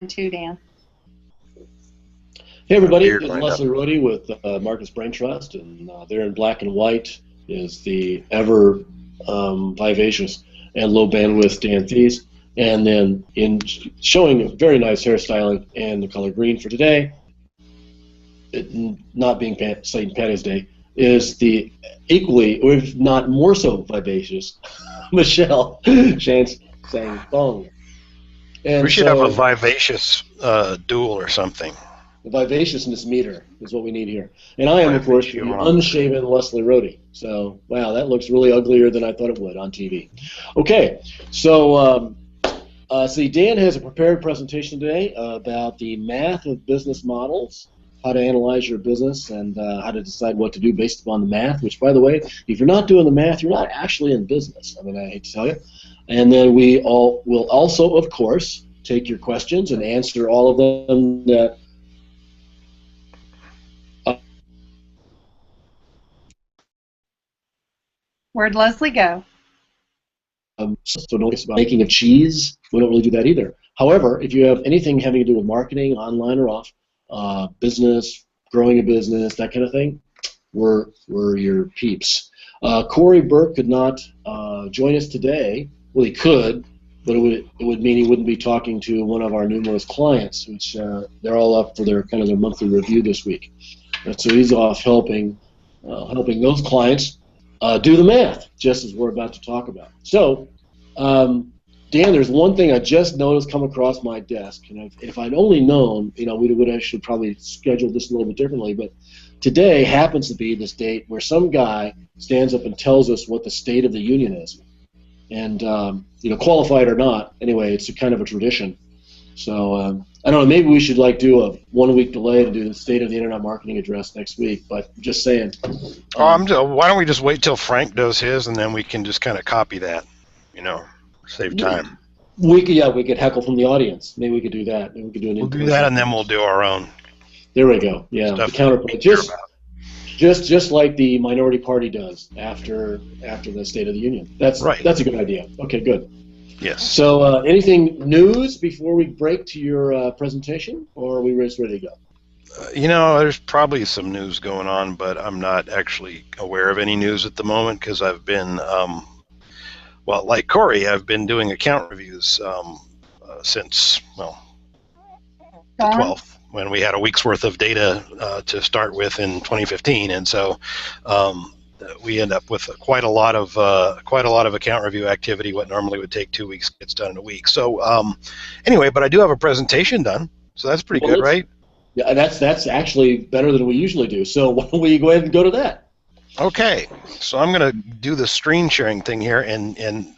too, Dan. Hey everybody, it's Leslie Rohde with Marcus Braintrust, and there in black and white is the ever vivacious and low bandwidth Dan Thies, and then in showing a very nice hairstyling and the color green for today, it not being St. Patty's Day, is the equally, or if not more so vivacious, Michelle Chance saying bong. And we should have a vivacious duel or something. The vivaciousness meter is what we need here. And I am, of course, the unshaven Leslie Rohde. So, wow, that looks really uglier than I thought it would on TV. Okay, so see, Dan has a prepared presentation today about the math of business models, how to analyze your business, and how to decide what to do based upon the math, which, by the way, if you're not doing the math, you're not actually in business. I mean, I hate to tell you. And then we all will also, of course, take your questions and answer all of them that Where'd Leslie go? So don't guess about making a cheese. We don't really do that either. However, if you have anything having to do with marketing, online or off, business, growing a business, that kind of thing, we're your peeps. Corey Burke could not join us today. Well, he could, but it would mean he wouldn't be talking to one of our numerous clients, which they're all up for their monthly review this week. And so he's off helping those clients do the math, just as we're about to talk about. So, Dan, there's one thing I just noticed come across my desk, and if I'd only known, we would actually probably schedule this a little bit differently, but today happens to be this date where some guy stands up and tells us what the State of the Union is. And, qualified or not, anyway, it's a kind of a tradition. So, I don't know, maybe we should do a 1 week delay to do the State of the Internet Marketing Address next week, but just saying. Why don't we just wait till Frank does his, and then we can just kind of copy that, save time. We could heckle from the audience. Maybe we could do that. Maybe we could do we'll do that, and then we'll do our own. There we go. Yeah, the counterpoint. Just like the minority party does after the State of the Union. That's right. That's a good idea. Okay, good. Yes. So, anything news before we break to your presentation, or are we just ready to go? There's probably some news going on, but I'm not actually aware of any news at the moment because I've been, like Corey, I've been doing account reviews since, the 12th, when we had a week's worth of data to start with in 2015, and so we end up with quite a lot of account review activity. What normally would take 2 weeks gets done in a week. So anyway, but I do have a presentation done, so that's pretty good, right? Yeah, that's actually better than we usually do. So why don't we go ahead and go to that? Okay, so I'm going to do the screen sharing thing here, and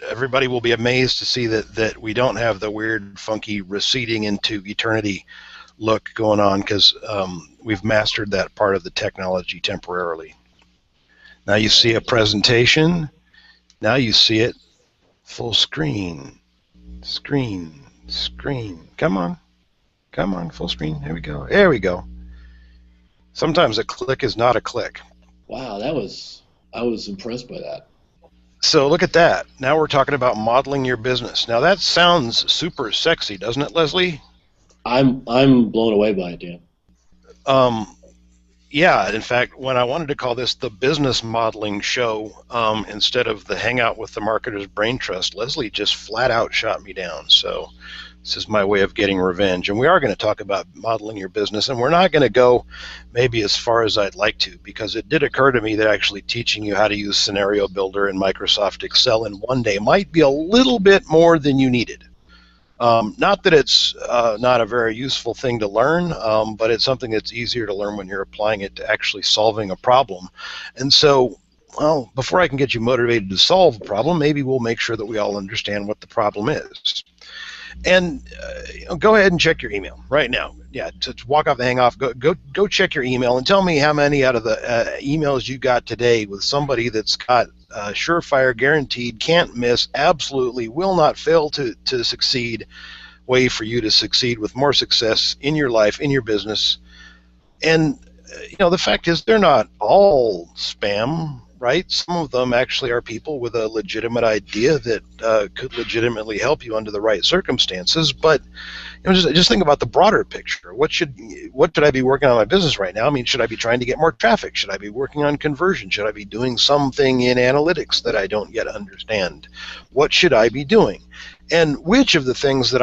everybody will be amazed to see that we don't have the weird, funky receding into eternity look going on because we've mastered that part of the technology temporarily. Now you see a presentation. Now you see it full screen. Screen. Come on, full screen. There we go. Sometimes a click is not a click. Wow, I was impressed by that. So look at that. Now we're talking about modeling your business. Now that sounds super sexy, doesn't it, Leslie? I'm blown away by it, Dan. Yeah, in fact, when I wanted to call this the business modeling show instead of the hangout with the marketer's brain trust, Leslie just flat out shot me down. So this is my way of getting revenge. And we are going to talk about modeling your business, and we're not going to go maybe as far as I'd like to, because it did occur to me that actually teaching you how to use Scenario Builder and Microsoft Excel in one day might be a little bit more than you needed. Not that it's not a very useful thing to learn, but it's something that's easier to learn when you're applying it to actually solving a problem. And so, well, before I can get you motivated to solve a problem, maybe we'll make sure that we all understand what the problem is. And go ahead and check your email right now. Yeah, to walk off the hang off, go check your email and tell me how many out of the emails you got today with somebody that's got surefire, guaranteed, can't miss, absolutely will not fail to succeed way for you to succeed with more success in your life, in your business. And the fact is they're not all spam. right? Some of them actually are people with a legitimate idea that could legitimately help you under the right circumstances. But just think about the broader picture. What should I be working on in my business right now? I mean, should I be trying to get more traffic? Should I be working on conversion? Should I be doing something in analytics that I don't yet understand? What should I be doing? And which of the things that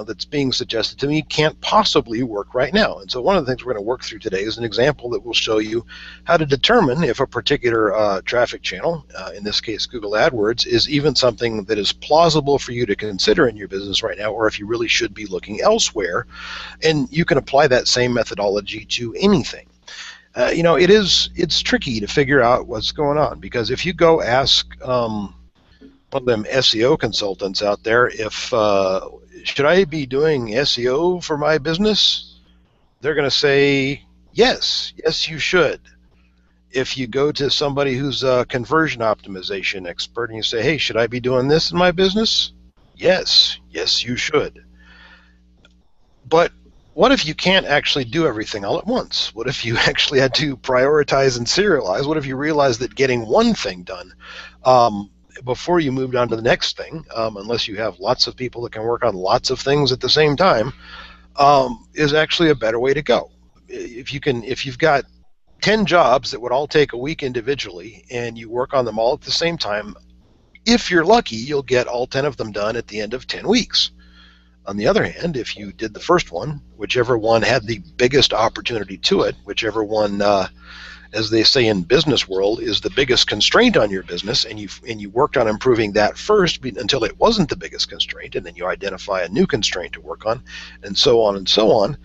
that's being suggested to me can't possibly work right now? And so one of the things we're going to work through today is an example that will show you how to determine if a particular traffic channel, in this case Google AdWords, is even something that is plausible for you to consider in your business right now, or if you really should be looking elsewhere. And you can apply that same methodology to anything. It's tricky to figure out what's going on, because if you go ask one of them SEO consultants out there, if should I be doing SEO for my business, they're going to say yes, you should. If you go to somebody who's a conversion optimization expert and you say, hey, should I be doing this in my business? Yes, you should. But what if you can't actually do everything all at once? What if you actually had to prioritize and serialize? What if you realize that getting one thing done before you moved on to the next thing, unless you have lots of people that can work on lots of things at the same time, is actually a better way to go. If you've got 10 jobs that would all take a week individually and you work on them all at the same time, if you're lucky, you'll get all 10 of them done at the end of 10 weeks. On the other hand, if you did the first one, whichever one had the biggest opportunity to it, whichever one, as they say in business world, is the biggest constraint on your business, and you worked on improving that first until it wasn't the biggest constraint, and then you identify a new constraint to work on, and so on,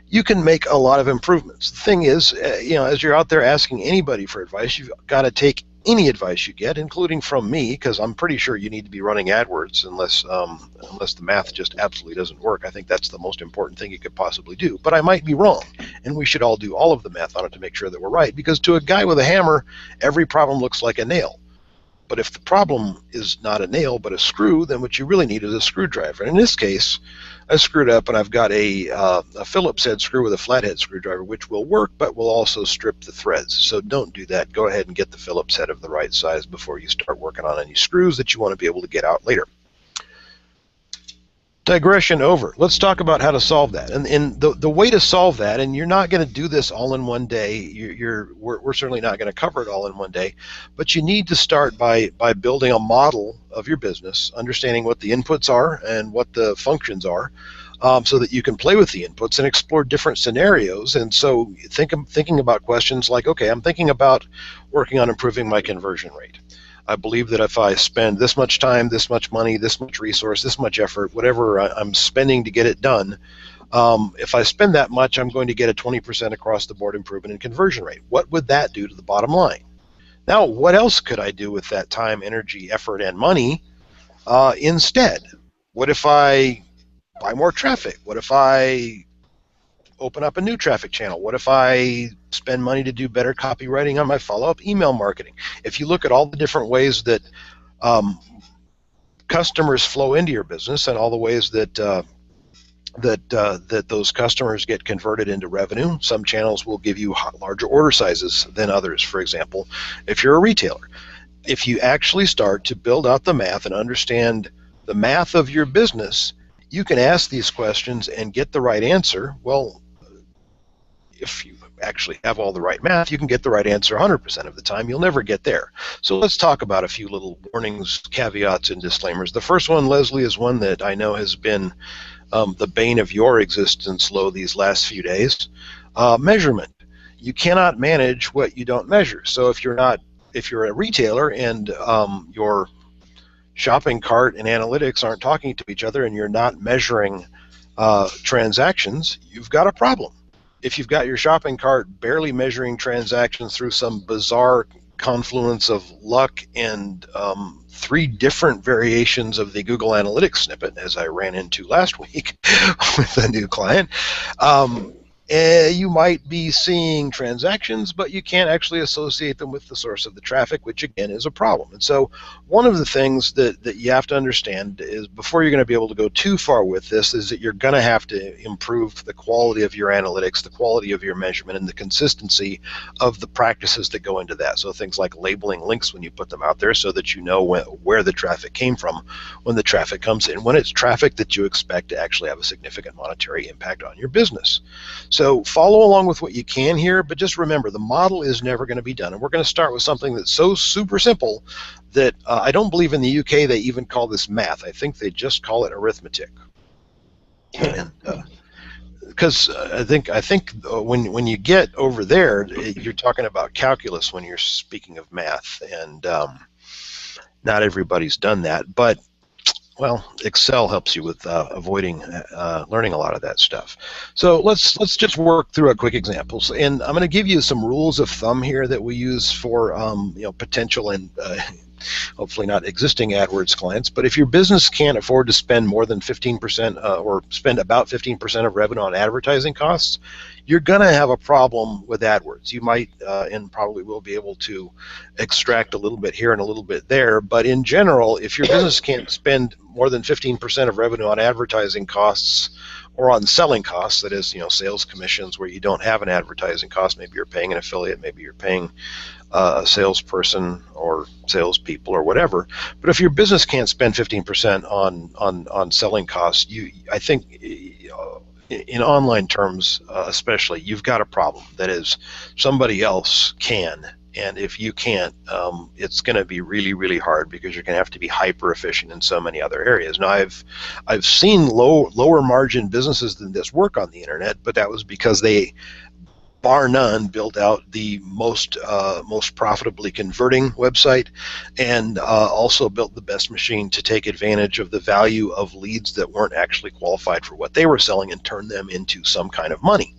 you can make a lot of improvements. The thing is, as you're out there asking anybody for advice, you've got to take any advice you get, including from me, because I'm pretty sure you need to be running AdWords unless the math just absolutely doesn't work. I think that's the most important thing you could possibly do. But I might be wrong, and we should all do all of the math on it to make sure that we're right, because to a guy with a hammer, every problem looks like a nail. But if the problem is not a nail but a screw, then what you really need is a screwdriver. And in this case, I screwed up and I've got a Phillips head screw with a flathead screwdriver, which will work but will also strip the threads. So don't do that. Go ahead and get the Phillips head of the right size before you start working on any screws that you want to be able to get out later. Digression over. Let's talk about how to solve that. And the way to solve that, and you're not going to do this all in one day. We're certainly not going to cover it all in one day, but you need to start by building a model of your business, understanding what the inputs are and what the functions are, so that you can play with the inputs and explore different scenarios. And so thinking about questions like, okay, I'm thinking about working on improving my conversion rate. I believe that if I spend this much time, this much money, this much resource, this much effort, whatever I'm spending to get it done, if I spend that much, I'm going to get a 20% across the board improvement in conversion rate. What would that do to the bottom line? Now, what else could I do with that time, energy, effort, and money instead? What if I buy more traffic? What if I open up a new traffic channel? What if I spend money to do better copywriting on my follow-up email marketing? If you look at all the different ways that customers flow into your business and all the ways that that those customers get converted into revenue, some channels will give you larger order sizes than others. For example, if you're a retailer, if you actually start to build out the math and understand the math of your business, you can ask these questions and get the right answer. Well, if you actually have all the right math, you can get the right answer 100% of the time. You'll never get there. So let's talk about a few little warnings, caveats, and disclaimers. The first one, Leslie, is one that I know has been the bane of your existence, Lo, these last few days. Measurement. You cannot manage what you don't measure. So if you're a retailer and your shopping cart and analytics aren't talking to each other and you're not measuring transactions, you've got a problem. If you've got your shopping cart barely measuring transactions through some bizarre confluence of luck and 3 different variations of the Google Analytics snippet, as I ran into last week with a new client, you might be seeing transactions, but you can't actually associate them with the source of the traffic, which again is a problem. And so one of the things that you have to understand is, before you're going to be able to go too far with this, is that you're going to have to improve the quality of your analytics, the quality of your measurement, and the consistency of the practices that go into that. So things like labeling links when you put them out there, so that you know where the traffic came from when the traffic comes in, when it's traffic that you expect to actually have a significant monetary impact on your business. So follow along with what you can here, but just remember, the model is never going to be done. And we're going to start with something that's so super simple that I don't believe in the UK they even call this math. I think they just call it arithmetic. And because I think when you get over there, you're talking about calculus when you're speaking of math, and not everybody's done that. But well, Excel helps you with avoiding learning a lot of that stuff. So let's just work through a quick example. And I'm going to give you some rules of thumb here that we use for potential and hopefully not existing AdWords clients. But if your business can't afford to spend more than 15% or spend about 15% of revenue on advertising costs, you're going to have a problem with AdWords. You might and probably will be able to extract a little bit here and a little bit there, but in general, if your business can't spend more than 15% of revenue on advertising costs or on selling costs, that is, sales commissions where you don't have an advertising cost, maybe you're paying an affiliate, maybe you're paying a salesperson or salespeople or whatever. But if your business can't spend 15% on selling costs, I think in online terms especially, you've got a problem. That is, somebody else can, and if you can't, it's going to be really, really hard, because you're going to have to be hyper efficient in so many other areas. Now, I've seen lower margin businesses than this work on the internet, but that was because they, bar none, built out the most profitably converting website, and also built the best machine to take advantage of the value of leads that weren't actually qualified for what they were selling and turn them into some kind of money.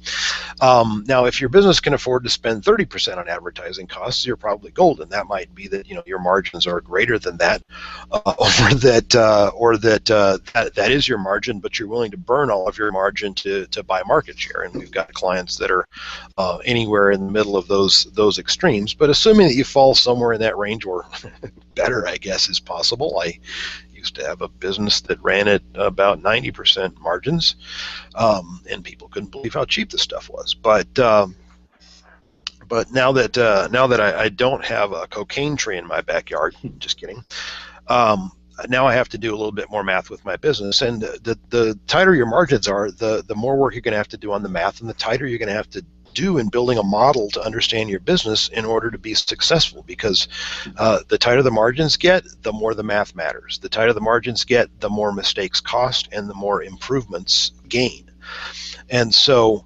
Now, if your business can afford to spend 30% on advertising costs, you're probably golden. That might be that your margins are greater than that, or that is your margin, but you're willing to burn all of your margin to buy market share. And we've got clients that are anywhere in the middle of those extremes. But assuming that you fall somewhere in that range, or better, I guess, is possible. I used to have a business that ran at about 90% margins, and people couldn't believe how cheap the stuff was. But now that I don't have a cocaine tree in my backyard, just kidding. Now I have to do a little bit more math with my business, and the tighter your margins are, the more work you're going to have to do on the math, and the tighter you're going to have to do in building a model to understand your business in order to be successful, because the tighter the margins get, the more the math matters. The tighter the margins get, the more mistakes cost and the more improvements gain. And so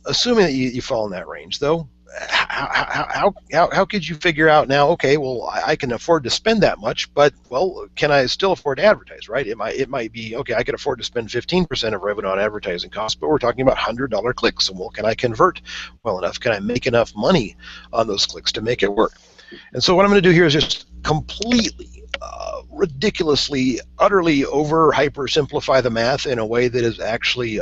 assuming that you fall in that range, though, how could you figure out now, okay, well, I can afford to spend that much, but, well, can I still afford to advertise, right? It might be, okay, I could afford to spend 15% of revenue on advertising costs, but we're talking about $100 clicks. And, well, can I convert well enough? Can I make enough money on those clicks to make it work? And so what I'm going to do here is just completely, ridiculously, utterly hyper simplify the math in a way that is actually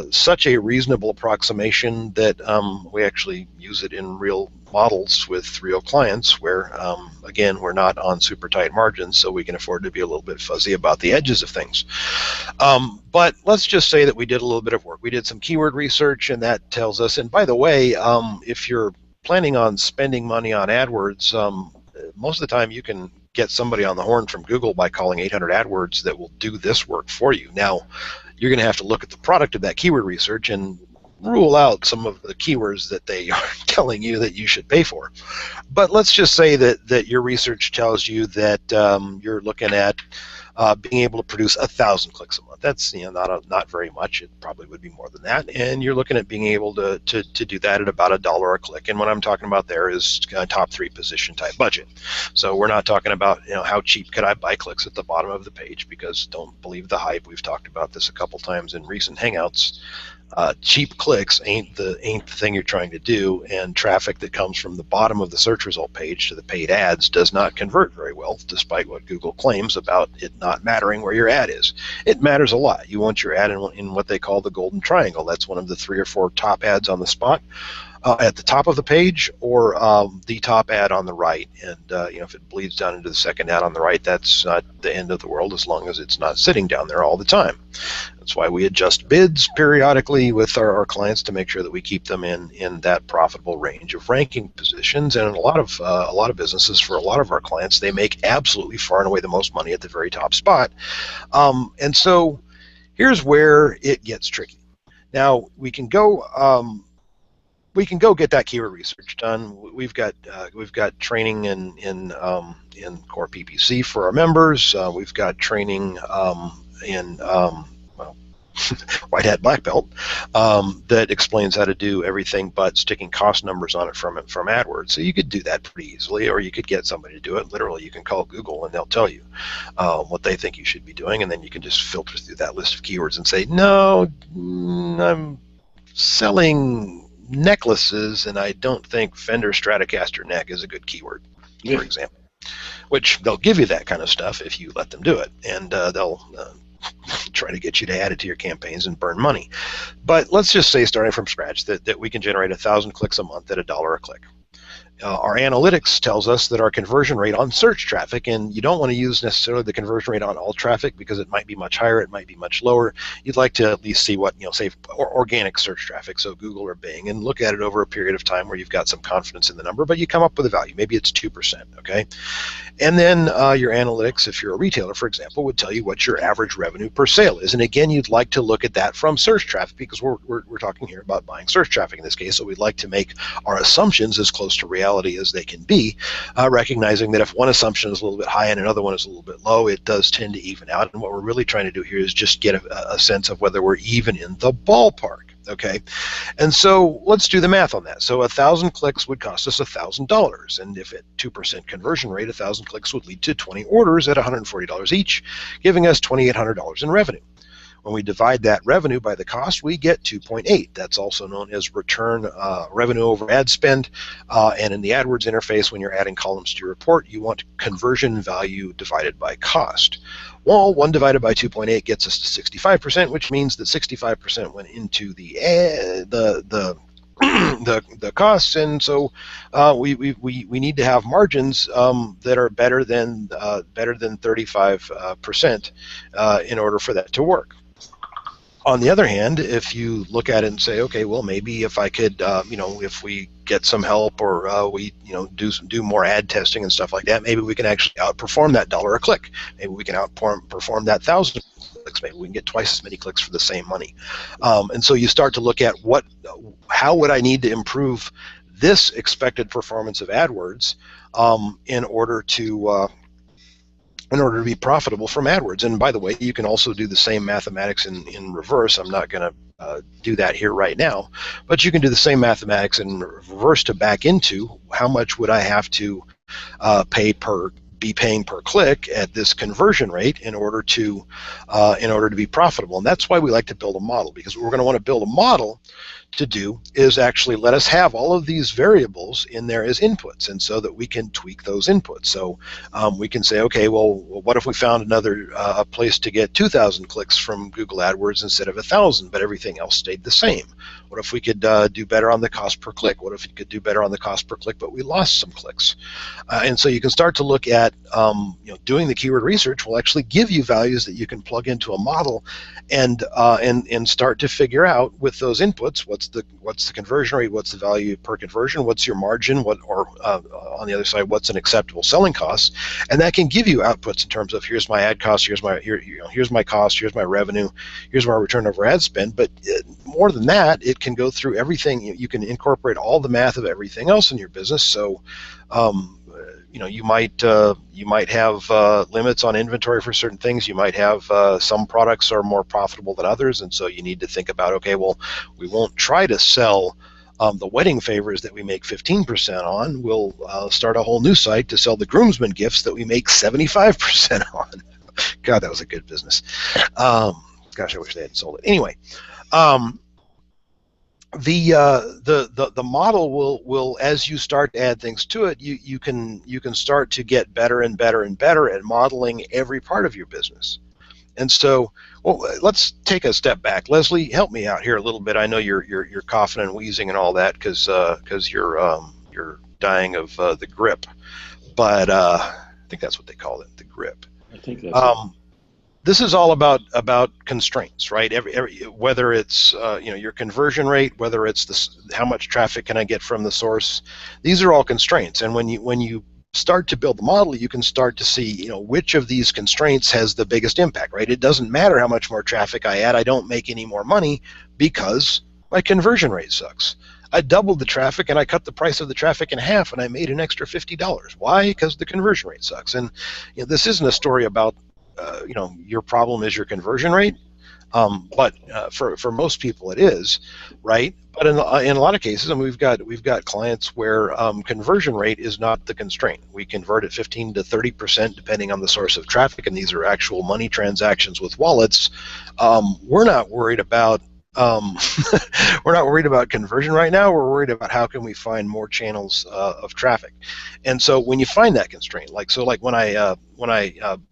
such a reasonable approximation that we actually use it in real models with real clients where, again, we're not on super tight margins, so we can afford to be a little bit fuzzy about the edges of things. But let's just say that we did a little bit of work. We did some keyword research, and that tells us, and by the way, if you're planning on spending money on AdWords, most of the time you can get somebody on the horn from Google by calling 800 AdWords that will do this work for you. Now, you're going to have to look at the product of that keyword research and rule out some of the keywords that they are telling you that you should pay for. But let's just say that your research tells you that you're looking at being able to produce 1,000 clicks a month. That's not very much. It probably would be more than that. And you're looking at being able to do that at about $1 a click. And what I'm talking about there is a top 3 position type budget. So we're not talking about how cheap could I buy clicks at the bottom of the page, because don't believe the hype. We've talked about this a couple times in recent Hangouts. Cheap clicks ain't the thing you're trying to do, and traffic that comes from the bottom of the search result page to the paid ads does not convert very well, despite what Google claims about it not mattering where your ad is. It matters a lot. You want your ad in what they call the golden triangle. That's one of the 3 or 4 top ads on the spot. At the top of the page, or the top ad on the right. And if it bleeds down into the second ad on the right, that's not the end of the world, as long as it's not sitting down there all the time. That's why we adjust bids periodically with our clients to make sure that we keep them in that profitable range of ranking positions. And a lot of businesses, for a lot of our clients, they make absolutely far and away the most money at the very top spot. And so here's where it gets tricky. Now we can go get that keyword research done. We've got training in core PPC for our members. We've got training in white hat black belt that explains how to do everything but sticking cost numbers on it from AdWords. So you could do that pretty easily, or you could get somebody to do it. Literally, you can call Google and they'll tell you what they think you should be doing, and then you can just filter through that list of keywords and say, no, I'm selling necklaces, and I don't think Fender Stratocaster neck is a good keyword, for example. Which they'll give you that kind of stuff if you let them do it, and they'll try to get you to add it to your campaigns and burn money. But let's just say, starting from scratch, that we can generate 1,000 clicks a month at $1 a click. Our analytics tells us that our conversion rate on search traffic, and you don't want to use necessarily the conversion rate on all traffic because it might be much higher, it might be much lower. You'd like to at least see what, say, organic search traffic, so Google or Bing, and look at it over a period of time where you've got some confidence in the number, but you come up with a value. Maybe it's 2%, okay? And then your analytics, if you're a retailer, for example, would tell you what your average revenue per sale is. And again, you'd like to look at that from search traffic, because we're talking here about buying search traffic in this case, so we'd like to make our assumptions as close to reality as they can be, recognizing that if one assumption is a little bit high and another one is a little bit low, it does tend to even out. And what we're really trying to do here is just get a sense of whether we're even in the ballpark. Okay, and so let's do the math on that. So 1,000 clicks would cost us $1,000, and if at 2% conversion rate, 1,000 clicks would lead to 20 orders at $140 each, giving us $2,800 in revenue. When we divide that revenue by the cost, we get 2.8. That's also known as return revenue over ad spend. And in the AdWords interface, when you're adding columns to your report, you want conversion value divided by cost. Well, 1 divided by 2.8 gets us to 65%, which means that 65% went into the costs, and so we need to have margins that are better than 35% in order for that to work. On the other hand, if you look at it and say, okay, well, maybe if I could, if we get some help, or we, do more ad testing and stuff like that, maybe we can actually outperform that $1 a click. Maybe we can outperform that 1,000 clicks. Maybe we can get twice as many clicks for the same money. And so you start to look at how would I need to improve this expected performance of AdWords in order to be profitable from AdWords. And by the way, you can also do the same mathematics in reverse. I'm not going to do that here right now, but you can do the same mathematics in reverse to back into how much would I have to be paying per click at this conversion rate in order to be profitable. And that's why we like to build a model, because what we're going to want to build a model to do is actually let us have all of these variables in there as inputs, and so that we can tweak those inputs. So we can say, okay, well, what if we found another place to get 2,000 clicks from Google AdWords instead of 1,000, but everything else stayed the same? What if we could do better on the cost per click? What if we could do better on the cost per click, but we lost some clicks? And so you can start to look at, doing the keyword research will actually give you values that you can plug into a model, and start to figure out with those inputs what's the conversion rate, what's the value per conversion, what's your margin, on the other side, what's an acceptable selling cost, and that can give you outputs in terms of here's my ad cost, here's my cost, here's my revenue, here's my return over ad spend. But more than that, it can go through everything. You can incorporate all the math of everything else in your business. So you might have limits on inventory for certain things. You might have some products are more profitable than others, and so you need to think about, okay, well, we won't try to sell the wedding favors that we make 15% on. We'll start a whole new site to sell the groomsmen gifts that we make 75% on. God, that was a good business. Gosh, I wish they had sold it. Anyway. The model will, as you start to add things to it, you can start to get better and better and better at modeling every part of your business. And so, well, let's take a step back. Leslie, help me out here a little bit. I know you're coughing and wheezing and all that because you're dying of the grip, but I think that's what they call it, the grip. I think that's it. This is all about constraints, right? Whether it's your conversion rate, whether it's this, how much traffic can I get from the source, these are all constraints. And when you start to build the model, you can start to see which of these constraints has the biggest impact, right? It doesn't matter how much more traffic I add, I don't make any more money because my conversion rate sucks. I doubled the traffic and I cut the price of the traffic in half and I made an extra $50. Why? Because the conversion rate sucks. And this isn't a story about your problem is your conversion rate, but for most people it is, right? But in a lot of cases, and we've got clients where conversion rate is not the constraint. We convert at 15 to 30% depending on the source of traffic, and these are actual money transactions with wallets. We're not worried about we're not worried about conversion right now. We're worried about how can we find more channels of traffic. And so when you find that constraint, like when I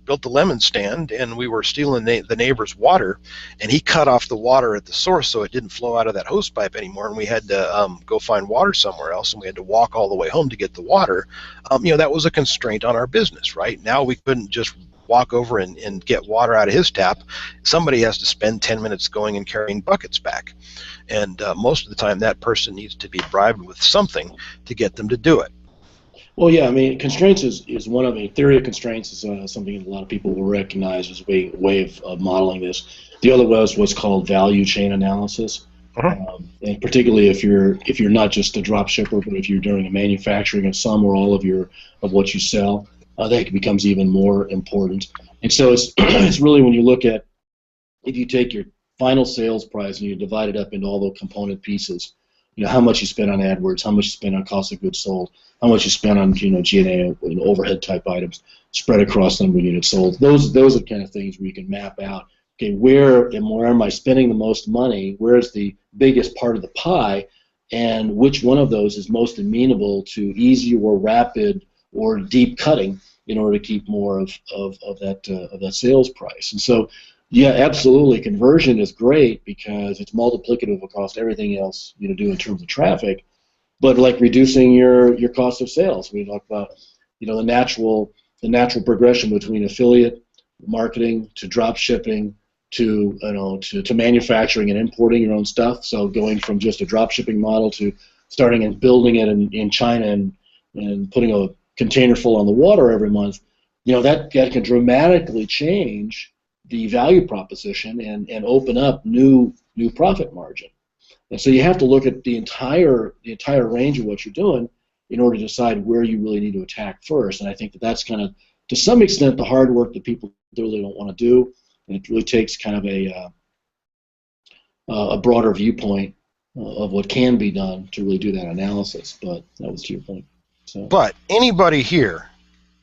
built the lemon stand and we were stealing the neighbor's water, and he cut off the water at the source so it didn't flow out of that hose pipe anymore, and we had to go find water somewhere else, and we had to walk all the way home to get the water. That was a constraint on our business, right? Now we couldn't just walk over and get water out of his tap. Somebody has to spend 10 minutes going and carrying buckets back. And most of the time that person needs to be bribed with something to get them to do it. Well, yeah, I mean, constraints is one of the theory of constraints is something that a lot of people will recognize as a way of modeling this. The other was what's called value chain analysis. And particularly if you're not just a drop shipper, but if you're doing a manufacturing of some or all of what you sell, that becomes even more important. And so it's really when you look at, if you take your final sales price and you divide it up into all the component pieces, how much you spend on AdWords, how much you spend on cost of goods sold, how much you spend on G&A and overhead type items spread across the number of units sold. Those are the kind of things where you can map out, okay, where am I spending the most money, where's the biggest part of the pie, and which one of those is most amenable to easy or rapid or deep cutting in order to keep more of that sales price. And so, yeah, absolutely, conversion is great because it's multiplicative across everything else do in terms of traffic. But like reducing your cost of sales, we talk about the natural progression between affiliate marketing to drop shipping to manufacturing and importing your own stuff. So going from just a drop shipping model to starting and building it in China and putting a container full on the water every month, that can dramatically change the value proposition and open up new profit margin. And so you have to look at the entire range of what you're doing in order to decide where you really need to attack first. And I think that's kind of, to some extent, the hard work that people really don't want to do. And it really takes kind of a broader viewpoint of what can be done to really do that analysis. But that was to your point. So. But anybody here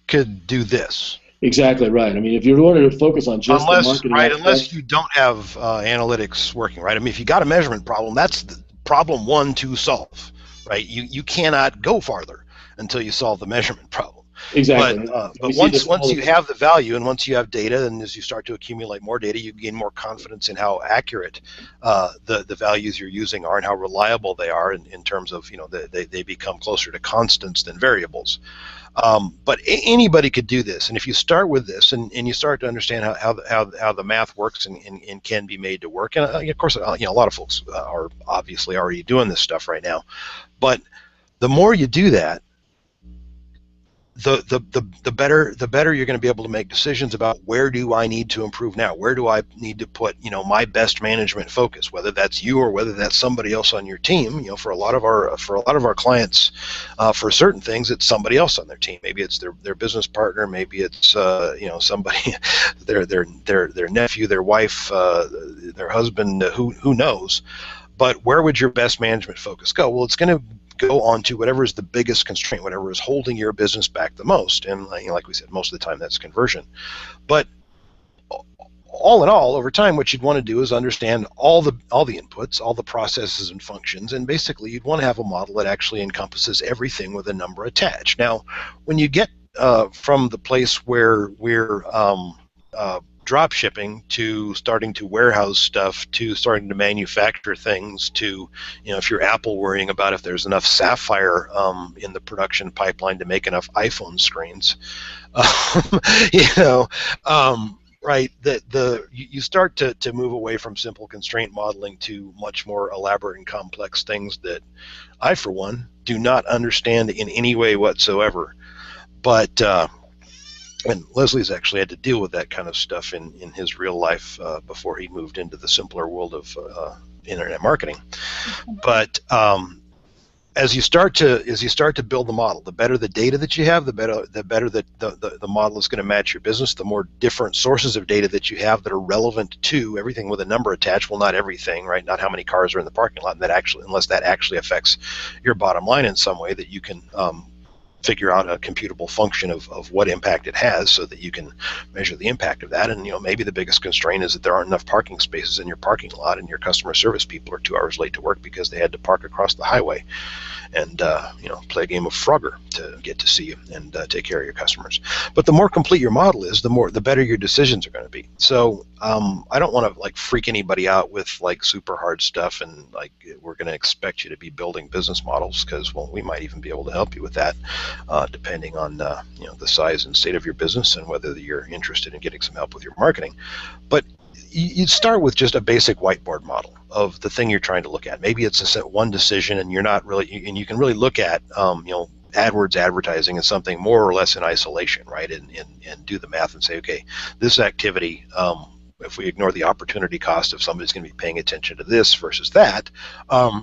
could do this. Exactly right. I mean, if you wanted to focus on just the marketing aspect, unless you don't have analytics working, right? I mean, if you got a measurement problem, that's the problem one to solve, right? You cannot go farther until you solve the measurement problem. Exactly. But once you have the value and once you have data, and as you start to accumulate more data, you gain more confidence in how accurate the values you're using are and how reliable they are in terms of they become closer to constants than variables. But anybody could do this, and if you start with this and you start to understand how the math works and can be made to work, and of course a lot of folks are obviously already doing this stuff right now, but the more you do that, the better you're going to be able to make decisions about where do I need to improve now, where do I need to put my best management focus, whether that's you or whether that's somebody else on your team. For a lot of our clients, for certain things it's somebody else on their team. Maybe it's their business partner, maybe it's somebody their nephew, their wife, their husband, who knows. But where would your best management focus go? Well, it's going to go on to whatever is the biggest constraint, whatever is holding your business back the most. And like we said, most of the time that's conversion. But all in all, over time, what you'd want to do is understand all the inputs, all the processes and functions, and basically you'd want to have a model that actually encompasses everything with a number attached. Now, when you get from the place where we're drop shipping to starting to warehouse stuff to starting to manufacture things to, if you're Apple, worrying about if there's enough Sapphire in the production pipeline to make enough iPhone screens. you know, right? You start to move away from simple constraint modeling to much more elaborate and complex things that I, for one, do not understand in any way whatsoever. But and Leslie's actually had to deal with that kind of stuff in his real life before he moved into the simpler world of internet marketing. But as you start to build the model, the better the data that you have, the better the model is going to match your business. The more different sources of data that you have that are relevant to everything with a number attached. Well, not everything, right? Not how many cars are in the parking lot, and unless that actually affects your bottom line in some way that you can figure out a computable function of what impact it has, so that you can measure the impact of that. And maybe the biggest constraint is that there aren't enough parking spaces in your parking lot, and your customer service people are 2 hours late to work because they had to park across the highway and play a game of Frogger to get to see you and take care of your customers. But the more complete your model is, the better your decisions are going to be. So I don't want to freak anybody out with super hard stuff and we're going to expect you to be building business models, because we might even be able to help you with that, depending on the size and state of your business and whether you're interested in getting some help with your marketing. But you start with just a basic whiteboard model of the thing you're trying to look at. Maybe it's one decision, and you're not really, and you can really look at, AdWords advertising as something more or less in isolation, right? And do the math and say, okay, this activity, if we ignore the opportunity cost of somebody's going to be paying attention to this versus that,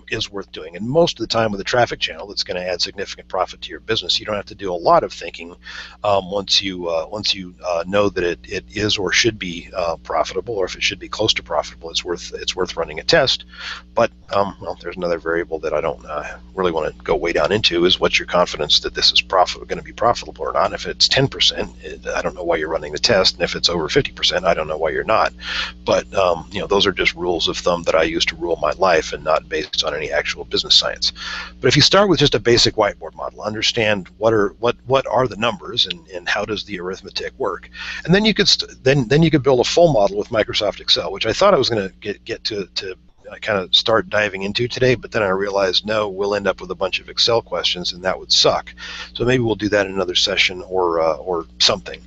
is worth doing. And most of the time with a traffic channel that's going to add significant profit to your business, you don't have to do a lot of thinking once you know that it is or should be profitable, or if it should be close to profitable, it's worth running a test. But there's another variable that I don't really want to go way down into, is what's your confidence that this is going to be profitable or not. If it's 10%, I don't know why you're running the test, and if it's over 50%, I don't know why you're not. But those are just rules of thumb that I use to rule my life, and not based on any actual business science. But if you start with just a basic whiteboard model, understand what are the numbers and how does the arithmetic work, and then you could then you could build a full model with Microsoft Excel, which I thought I was going to get to kind of start diving into today, but then I realized, no, we'll end up with a bunch of Excel questions, and that would suck. So maybe we'll do that in another session or something.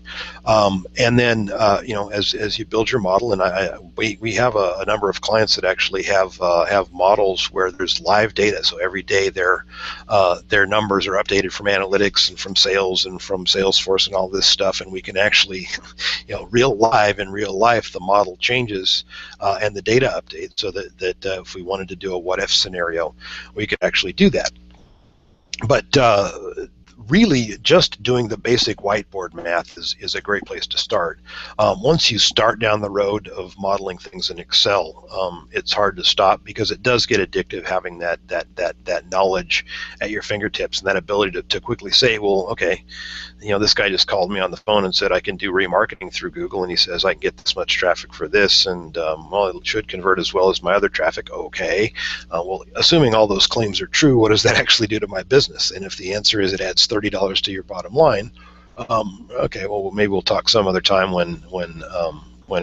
And then as you build your model, and we have a number of clients that actually have models where there's live data. So every day their numbers are updated from analytics and from sales and from Salesforce and all this stuff, and we can actually in real life, the model changes and the data updates, so that if we wanted to do a what-if scenario, we could actually do that. But really, just doing the basic whiteboard math is a great place to start. Once you start down the road of modeling things in Excel, it's hard to stop, because it does get addictive having that knowledge at your fingertips, and that ability to quickly say, well, okay, this guy just called me on the phone and said I can do remarketing through Google, and he says I can get this much traffic for this, and well, it should convert as well as my other traffic. Okay, well, assuming all those claims are true, what does that actually do to my business? And if the answer is it adds $30 to your bottom line, okay, well, maybe we'll talk some other time when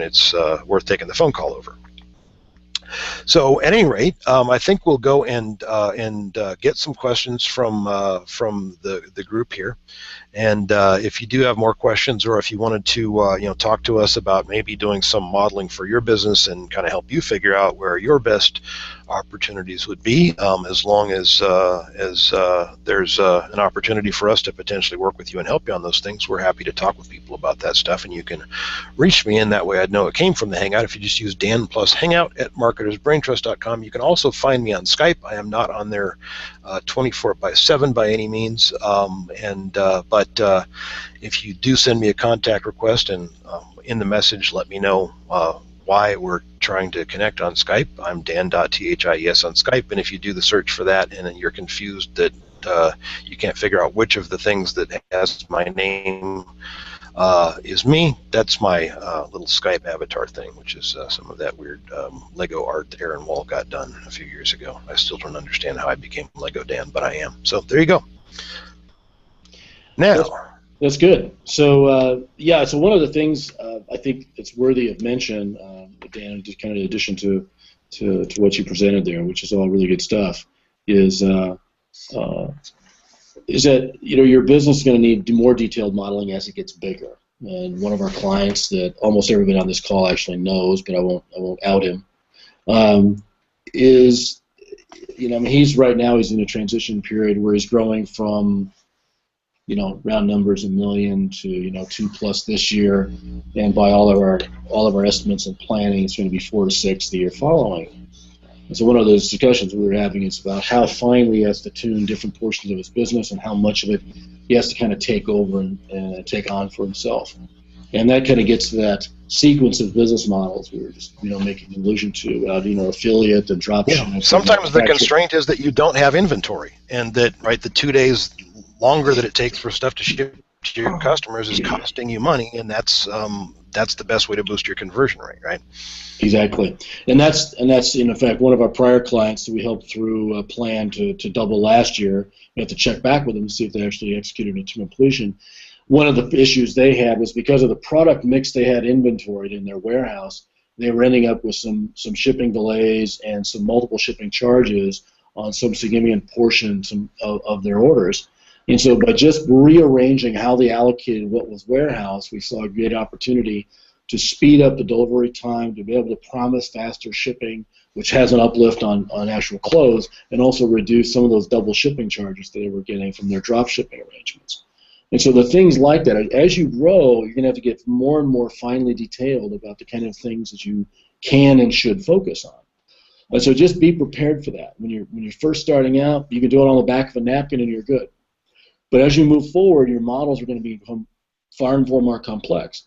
it's worth taking the phone call over. So at any rate, I think we'll go and get some questions from the group here. And if you do have more questions, or if you wanted to talk to us about maybe doing some modeling for your business and kind of help you figure out where your best opportunities would be, as long as there's an opportunity for us to potentially work with you and help you on those things, we're happy to talk with people about that stuff. And you can reach me in that way. I'd know it came from the Hangout if you just use Dan plus Hangout at marketersbraintrust.com. You can also find me on Skype. I am not on there 24/7 by any means, but if you do send me a contact request, and in the message let me know why we're trying to connect on Skype. I'm dan.thies on Skype, and if you do the search for that and you're confused that you can't figure out which of the things that has my name is me, that's my little Skype avatar thing, which is some of that weird Lego art that Aaron Wall got done a few years ago. I still don't understand how I became Lego Dan, but I am. So there you go. Now, That's good. So yeah, so one of the things I think it's worthy of mention, Dan, just kind of in addition to what you presented there, which is all really good stuff, is uh, is that your business is going to need more detailed modeling as it gets bigger. And one of our clients that almost everybody on this call actually knows, but I won't out him, um, is I mean, he's in a transition period where he's growing from round numbers, 1 million to 2+ this year, and by all of our estimates and planning, it's going to be 4 to 6 the year following. And so one of those discussions we were having is about how finely he has to tune different portions of his business and how much of it he has to kind of take over and take on for himself. And that kind of gets to that sequence of business models we were just making an allusion to about affiliate and drop shipping. Sometimes the constraint is that you don't have inventory, and that the 2 days longer that it takes for stuff to ship to your customers is costing you money, and that's the best way to boost your conversion rate, right? Exactly, and that's in effect one of our prior clients that we helped through a plan to double last year. We have to check back with them to see if they actually executed it to completion. One of the issues they had was because of the product mix they had inventoried in their warehouse, they were ending up with some shipping delays and some multiple shipping charges on some significant portions of their orders. And so by just rearranging how they allocated what was warehouse, we saw a great opportunity to speed up the delivery time, to be able to promise faster shipping, which has an uplift on actual close, and also reduce some of those double shipping charges that they were getting from their drop shipping arrangements. And so the things like that, as you grow, you're going to have to get more and more finely detailed about the kind of things that you can and should focus on. And so just be prepared for that. When you're first starting out, you can do it on the back of a napkin and you're good. But as you move forward, your models are going to become far and far more complex.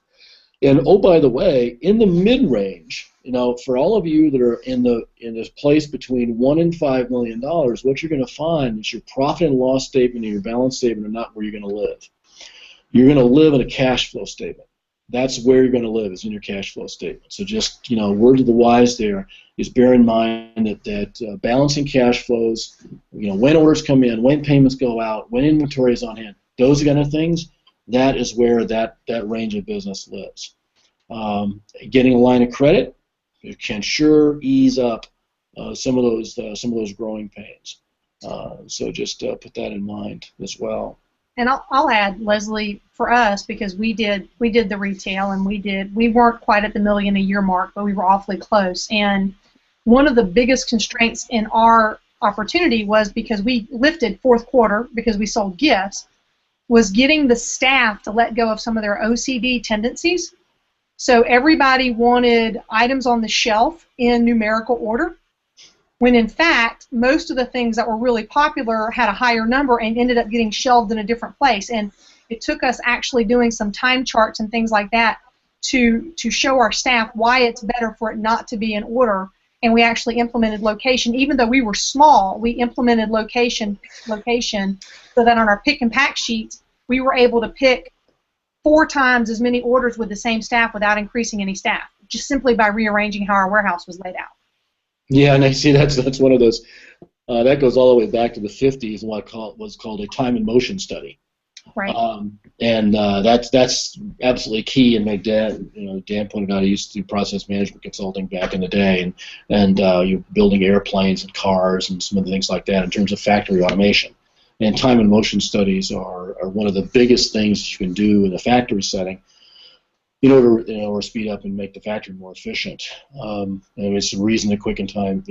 And oh, by the way, in the mid-range, for all of you that are in this place between $1 and $5 million, what you're going to find is your profit and loss statement and your balance statement are not where you're going to live. You're going to live in a cash flow statement. That's where you're going to live, is in your cash flow statement. So just word to the wise there is bear in mind that balancing cash flows, when orders come in, when payments go out, when inventory is on hand, those kind of things. That is where that range of business lives. Getting a line of credit, it can sure ease up some of those growing pains. So just put that in mind as well. And I'll add, Leslie, for us, because we did the retail, and we weren't quite at the million a year mark, but we were awfully close. And one of the biggest constraints in our opportunity was, because we lifted fourth quarter because we sold gifts, was getting the staff to let go of some of their OCD tendencies. So everybody wanted items on the shelf in numerical order, when in fact most of the things that were really popular had a higher number and ended up getting shelved in a different place. And it took us actually doing some time charts and things like that to show our staff why it's better for it not to be in order. And we actually implemented location. Even though we were small, we implemented location, so that on our pick and pack sheets, we were able to pick 4 times as many orders with the same staff without increasing any staff, just simply by rearranging how our warehouse was laid out. Yeah, and I see that's one of those, that goes all the way back to the 50s and what was called a time and motion study. Right. And that's absolutely key. And Dan pointed out he used to do process management consulting back in the day, and you're building airplanes and cars and some of the things like that in terms of factory automation. And time and motion studies are one of the biggest things you can do in a factory setting in order to speed up and make the factory more efficient. And it's the reason the quick in time,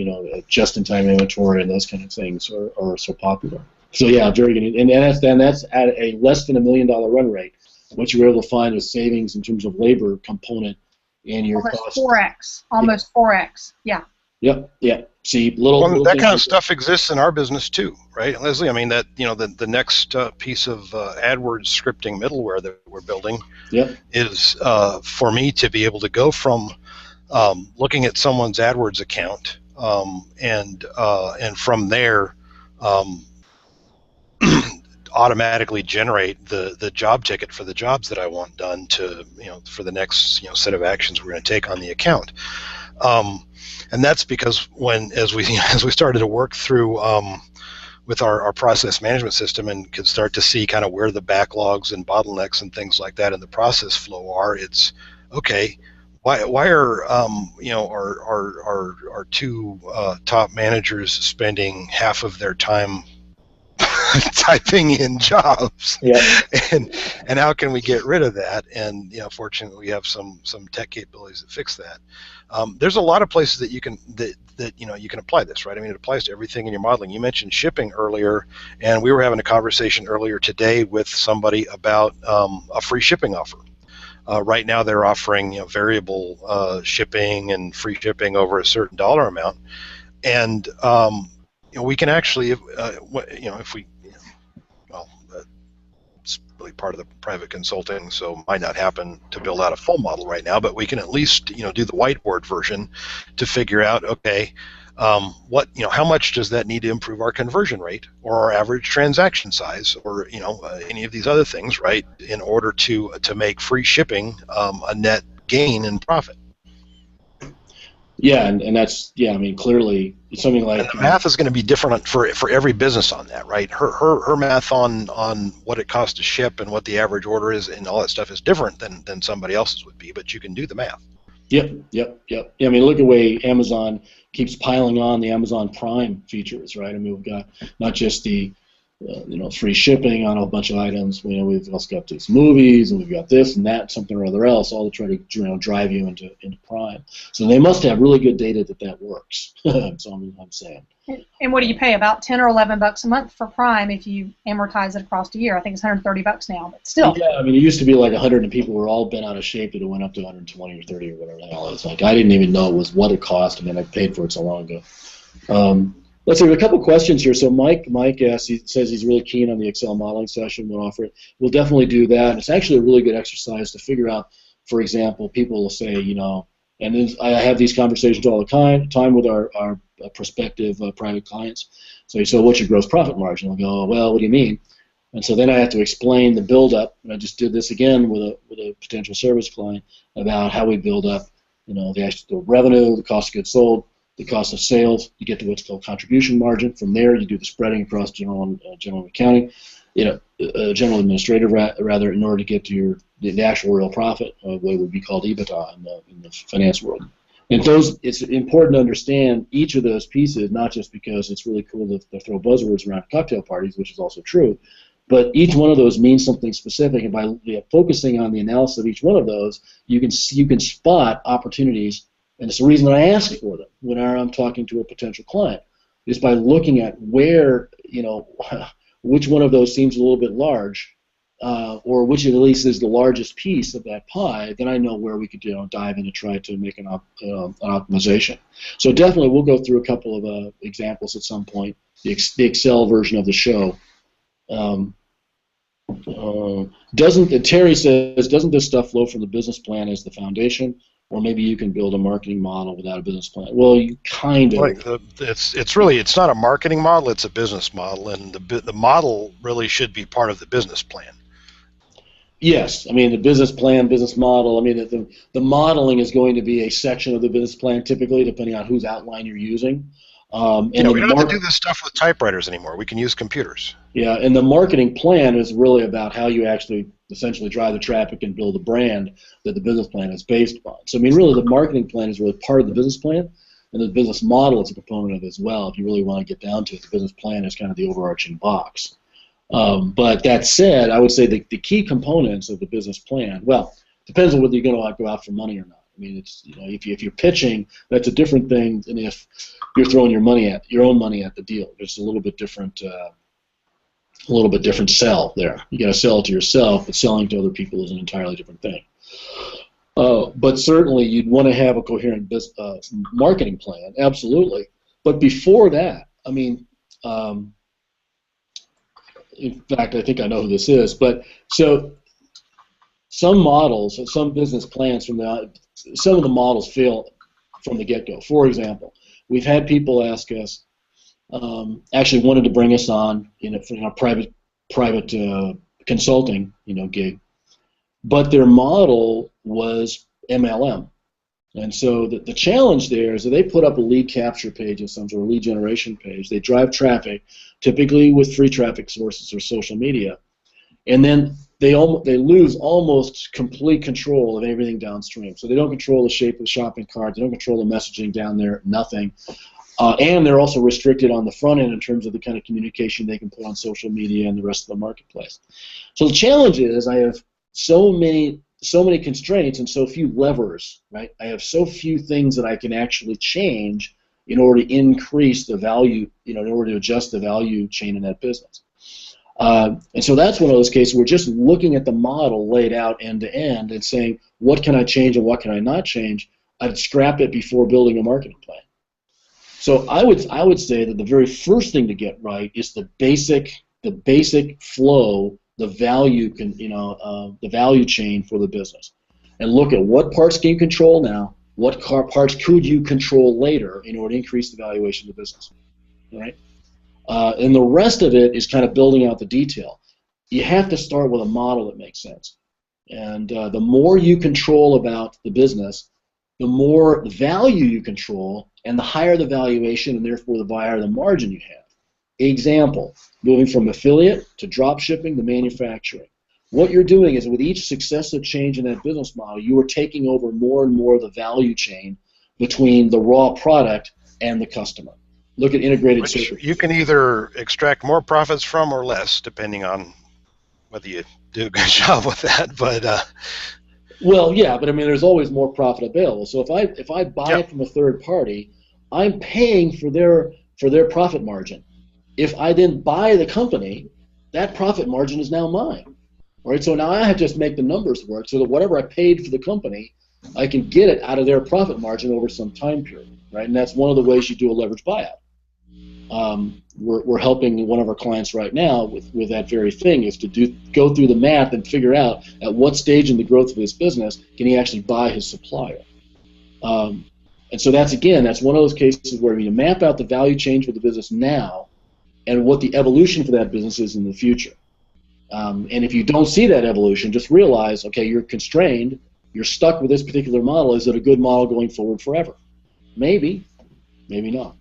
just-in-time inventory and those kind of things are so popular. So yeah, very good. And that's at a less than $1 million run rate. What you were able to find was savings in terms of labor component in your cost. Almost 4x. Yeah. Yep. See, little that kind of stuff exists in our business too, right, Leslie? I mean, that the next piece of AdWords scripting middleware that we're building is for me to be able to go from looking at someone's AdWords account and from there automatically generate the job ticket for the jobs that I want done to for the next set of actions we're going to take on the account. And that's because as we started to work through with our process management system and can start to see kind of where the backlogs and bottlenecks and things like that in the process flow are. It's okay. Why are our two top managers spending half of their time typing in jobs? Yeah. and how can we get rid of that? And fortunately, we have some tech capabilities that fix that. There's a lot of places that you can you can apply this, right? I mean, it applies to everything in your modeling. You mentioned shipping earlier, and we were having a conversation earlier today with somebody about a free shipping offer. Right now, they're offering variable shipping and free shipping over a certain dollar amount, and we can actually, if we, well, it's really part of the private consulting, so might not happen to build out a full model right now, but we can at least do the whiteboard version to figure out, okay, how much does that need to improve our conversion rate or our average transaction size, or any of these other things, right, in order to make free shipping a net gain in profit. Yeah, and that's, I mean, clearly it's something like, and the math is going to be different for every business on that, right? Her math on what it costs to ship and what the average order is and all that stuff is different than somebody else's would be, but you can do the math. Yep. Yeah, I mean, look at the way Amazon keeps piling on the Amazon Prime features, right? I mean, we've got not just the free shipping on a bunch of items. We've also got these movies, and we've got this and that, something or other else, all to try to drive you into Prime. So they must have really good data that works. That's all I'm saying. And what do you pay? About $10 or $11 a month for Prime if you amortize it across a year. I think it's $130 now, but still. Yeah, I mean, it used to be like 100, and people were all bent out of shape that it went up to 120 or 30 or whatever the hell. It's like I didn't even know it was what it cost. I mean, I paid for it so long ago. Let's see, a couple questions here. So Mike asks, he says he's really keen on the Excel modeling session. We'll offer it. We'll definitely do that. It's actually a really good exercise to figure out, for example, people will say, and then I have these conversations all the time with our prospective private clients. So what's your gross profit margin? I'll go, well, what do you mean? And so then I have to explain the build-up, and I just did this again with a potential service client about how we build up, the actual revenue, the cost of goods sold, the cost of sales. You get to what's called contribution margin. From there, you do the spreading across general accounting, general administrative rather, in order to get to the actual real profit, what would be called EBITDA in the finance world. And it's important to understand each of those pieces, not just because it's really cool to throw buzzwords around cocktail parties, which is also true, but each one of those means something specific. And by focusing on the analysis of each one of those, you can spot opportunities. And it's the reason that I ask for them when I'm talking to a potential client, is by looking at where, which one of those seems a little bit large, or which at least is the largest piece of that pie. Then I know where we could dive in and try to make an optimization. So definitely we'll go through a couple of examples at some point, the Excel version of the show. Terry says, doesn't this stuff flow from the business plan as the foundation? Or maybe you can build a marketing model without a business plan. Well, you kind of. It's not a marketing model; it's a business model, and the model really should be part of the business plan. Yes, I mean the business plan, business model. I mean the modeling is going to be a section of the business plan, typically, depending on whose outline you're using. We don't have to do this stuff with typewriters anymore. We can use computers. Yeah, and the marketing plan is really about how you actually essentially drive the traffic and build a brand that the business plan is based upon. So, I mean, really, the marketing plan is really part of the business plan, and the business model is a component of it as well. If you really want to get down to it, the business plan is kind of the overarching box. But that said, I would say the key components of the business plan, well, depends on whether you're going to go out for money or not. I mean, it's if you're pitching, that's a different thing than if you're throwing your own money at the deal. There's a little bit different sell there. You got to sell it to yourself, but selling to other people is an entirely different thing. But certainly, you'd want to have a coherent marketing plan, absolutely. But before that, I mean, in fact, I think I know who this is. But so some models, some business plans some of the models fail from the get-go. For example, we've had people ask us, actually wanted to bring us on in a private consulting gig, but their model was MLM, And so the challenge there is that they put up a lead capture page of some sort, a lead generation page. They drive traffic, typically with free traffic sources or social media, and then they lose almost complete control of everything downstream. So they don't control the shape of the shopping cart, they don't control the messaging down there, nothing. And they're also restricted on the front end in terms of the kind of communication they can put on social media and the rest of the marketplace. So the challenge is I have so many constraints and so few levers, right? I have so few things that I can actually change in order to increase the value, in order to adjust the value chain in that business. And so that's one of those cases where we're just looking at the model laid out end to end and saying, what can I change and what can I not change? I'd scrap it before building a marketing plan. So I would say that the very first thing to get right is the basic flow, the value the value chain for the business, and look at what parts can you control now, what parts could you control later in order to increase the valuation of the business, all right? And the rest of it is kind of building out the detail. You have to start with a model that makes sense, and the more you control about the business, the more value you control, and the higher the valuation, and therefore the higher the margin you have. Example, moving from affiliate to drop shipping to manufacturing. What you're doing is with each successive change in that business model, you are taking over more and more of the value chain between the raw product and the customer. Look at integrated circuits. You can either extract more profits from or less, depending on whether you do a good job with that. But well, yeah, but I mean, there's always more profit available. So if I buy it from a third party, I'm paying for their profit margin. If I then buy the company, that profit margin is now mine. All right, so now I have to just make the numbers work so that whatever I paid for the company, I can get it out of their profit margin over some time period, right? And that's one of the ways you do a leverage buyout. We're helping one of our clients right now with that very thing, is to go through the math and figure out at what stage in the growth of his business can he actually buy his supplier. And so that's one of those cases where you map out the value chain for the business now and what the evolution for that business is in the future. And if you don't see that evolution, just realize, okay, you're constrained, you're stuck with this particular model. Is it a good model going forward forever? Maybe, maybe not.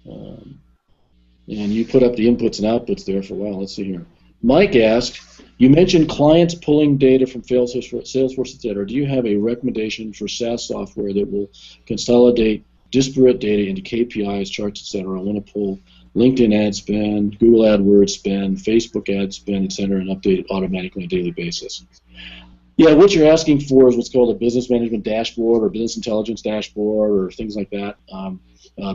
And you put up the inputs and outputs there for a while. Let's see here. Mike asked, you mentioned clients pulling data from Salesforce, etc. Do you have a recommendation for SaaS software that will consolidate disparate data into KPIs, charts, etc.? I want to pull LinkedIn ad spend, Google AdWords spend, Facebook ad spend, etc., and update it automatically on a daily basis. Yeah, what you're asking for is what's called a business management dashboard or business intelligence dashboard or things like that.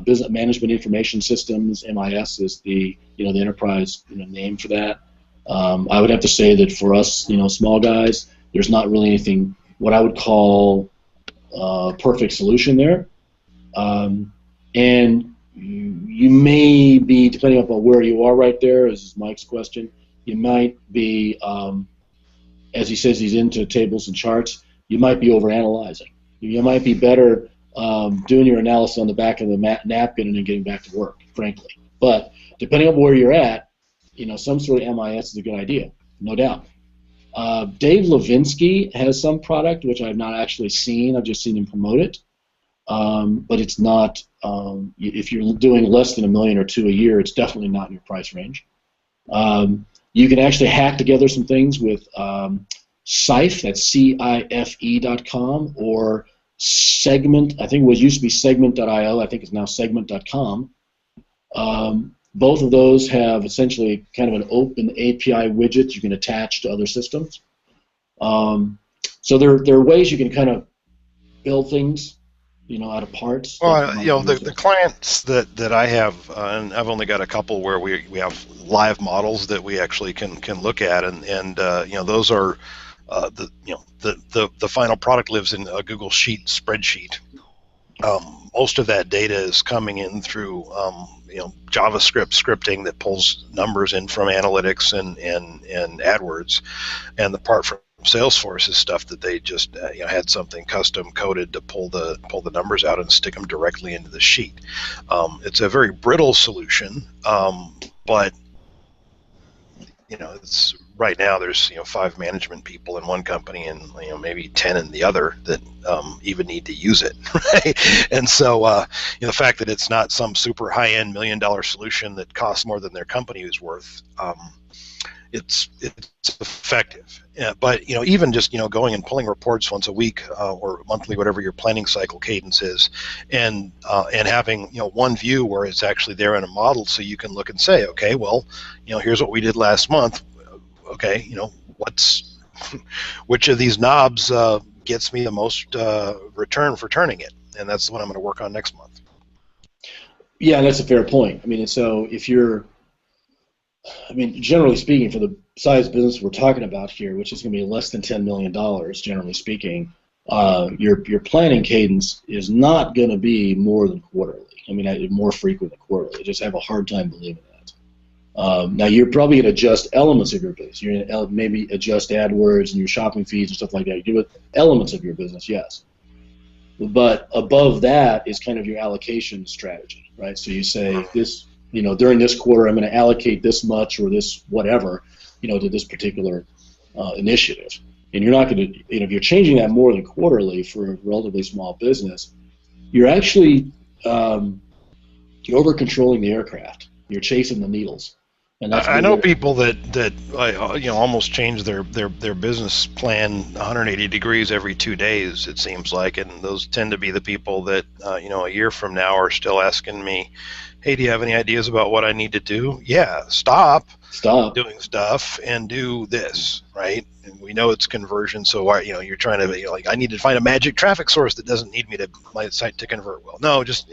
Business management information systems, MIS, is the the enterprise name for that. I would have to say that for us, small guys, there's not really anything what I would call a perfect solution there. And you may be, depending upon where you are right there, is Mike's question, you might be, as he says he's into tables and charts, you might be overanalyzing. You might be better doing your analysis on the back of the napkin and then getting back to work, frankly. But depending on where you're at, some sort of MIS is a good idea, no doubt. Dave Levinsky has some product which I've not actually seen. I've just seen him promote it. But it's not, if you're doing less than $1 million or $2 million a year, it's definitely not in your price range. You can actually hack together some things with Cife, that's CIFE.com, or Segment. I think it used to be Segment.io. I think it's now Segment.com. Both of those have essentially kind of an open API widget you can attach to other systems. So there are ways you can kind of build things, out of parts. Well, the clients that I have, and I've only got a couple where we have live models that we actually can look at, and those are the final product lives in a Google Sheet spreadsheet. Most of that data is coming in through JavaScript scripting that pulls numbers in from analytics and AdWords, and the part from Salesforce is stuff that they just had something custom coded to pull the numbers out and stick them directly into the sheet. It's a very brittle solution, but it's right now there's 5 management people in one company and maybe 10 in the other that even need to use it, right? And so the fact that it's not some super high-end $1 million solution that costs more than their company is worth, it's effective. Yeah, but even just going and pulling reports once a week or monthly, whatever your planning cycle cadence is, and having one view where it's actually there in a model, so you can look and say, okay, well, here's what we did last month. Okay, what's which of these knobs gets me the most return for turning it, and that's what I'm going to work on next month. Yeah, that's a fair point. I mean, so if you're generally speaking, for the size business we're talking about here, which is going to be less than $10 million, generally speaking, your planning cadence is not going to be more than quarterly. I mean, more frequent than quarterly. I just have a hard time believing that. Now, you're probably going to adjust elements of your business. You're going to maybe adjust AdWords and your shopping feeds and stuff like that. You do it elements of your business, yes. But above that is kind of your allocation strategy, right? So you say this. During this quarter, I'm going to allocate this much or this whatever, to this particular initiative. And you're not going to, if you're changing that more than quarterly for a relatively small business, you're actually you're over controlling the aircraft. You're chasing the needles. And that's I know people that almost change their business plan 180 degrees every 2 days, it seems like, and those tend to be the people that a year from now are still asking me, hey, do you have any ideas about what I need to do? Yeah, stop doing stuff and do this, right? And we know it's conversion, so why, you're trying to, I need to find a magic traffic source that doesn't need my site to convert well. No, just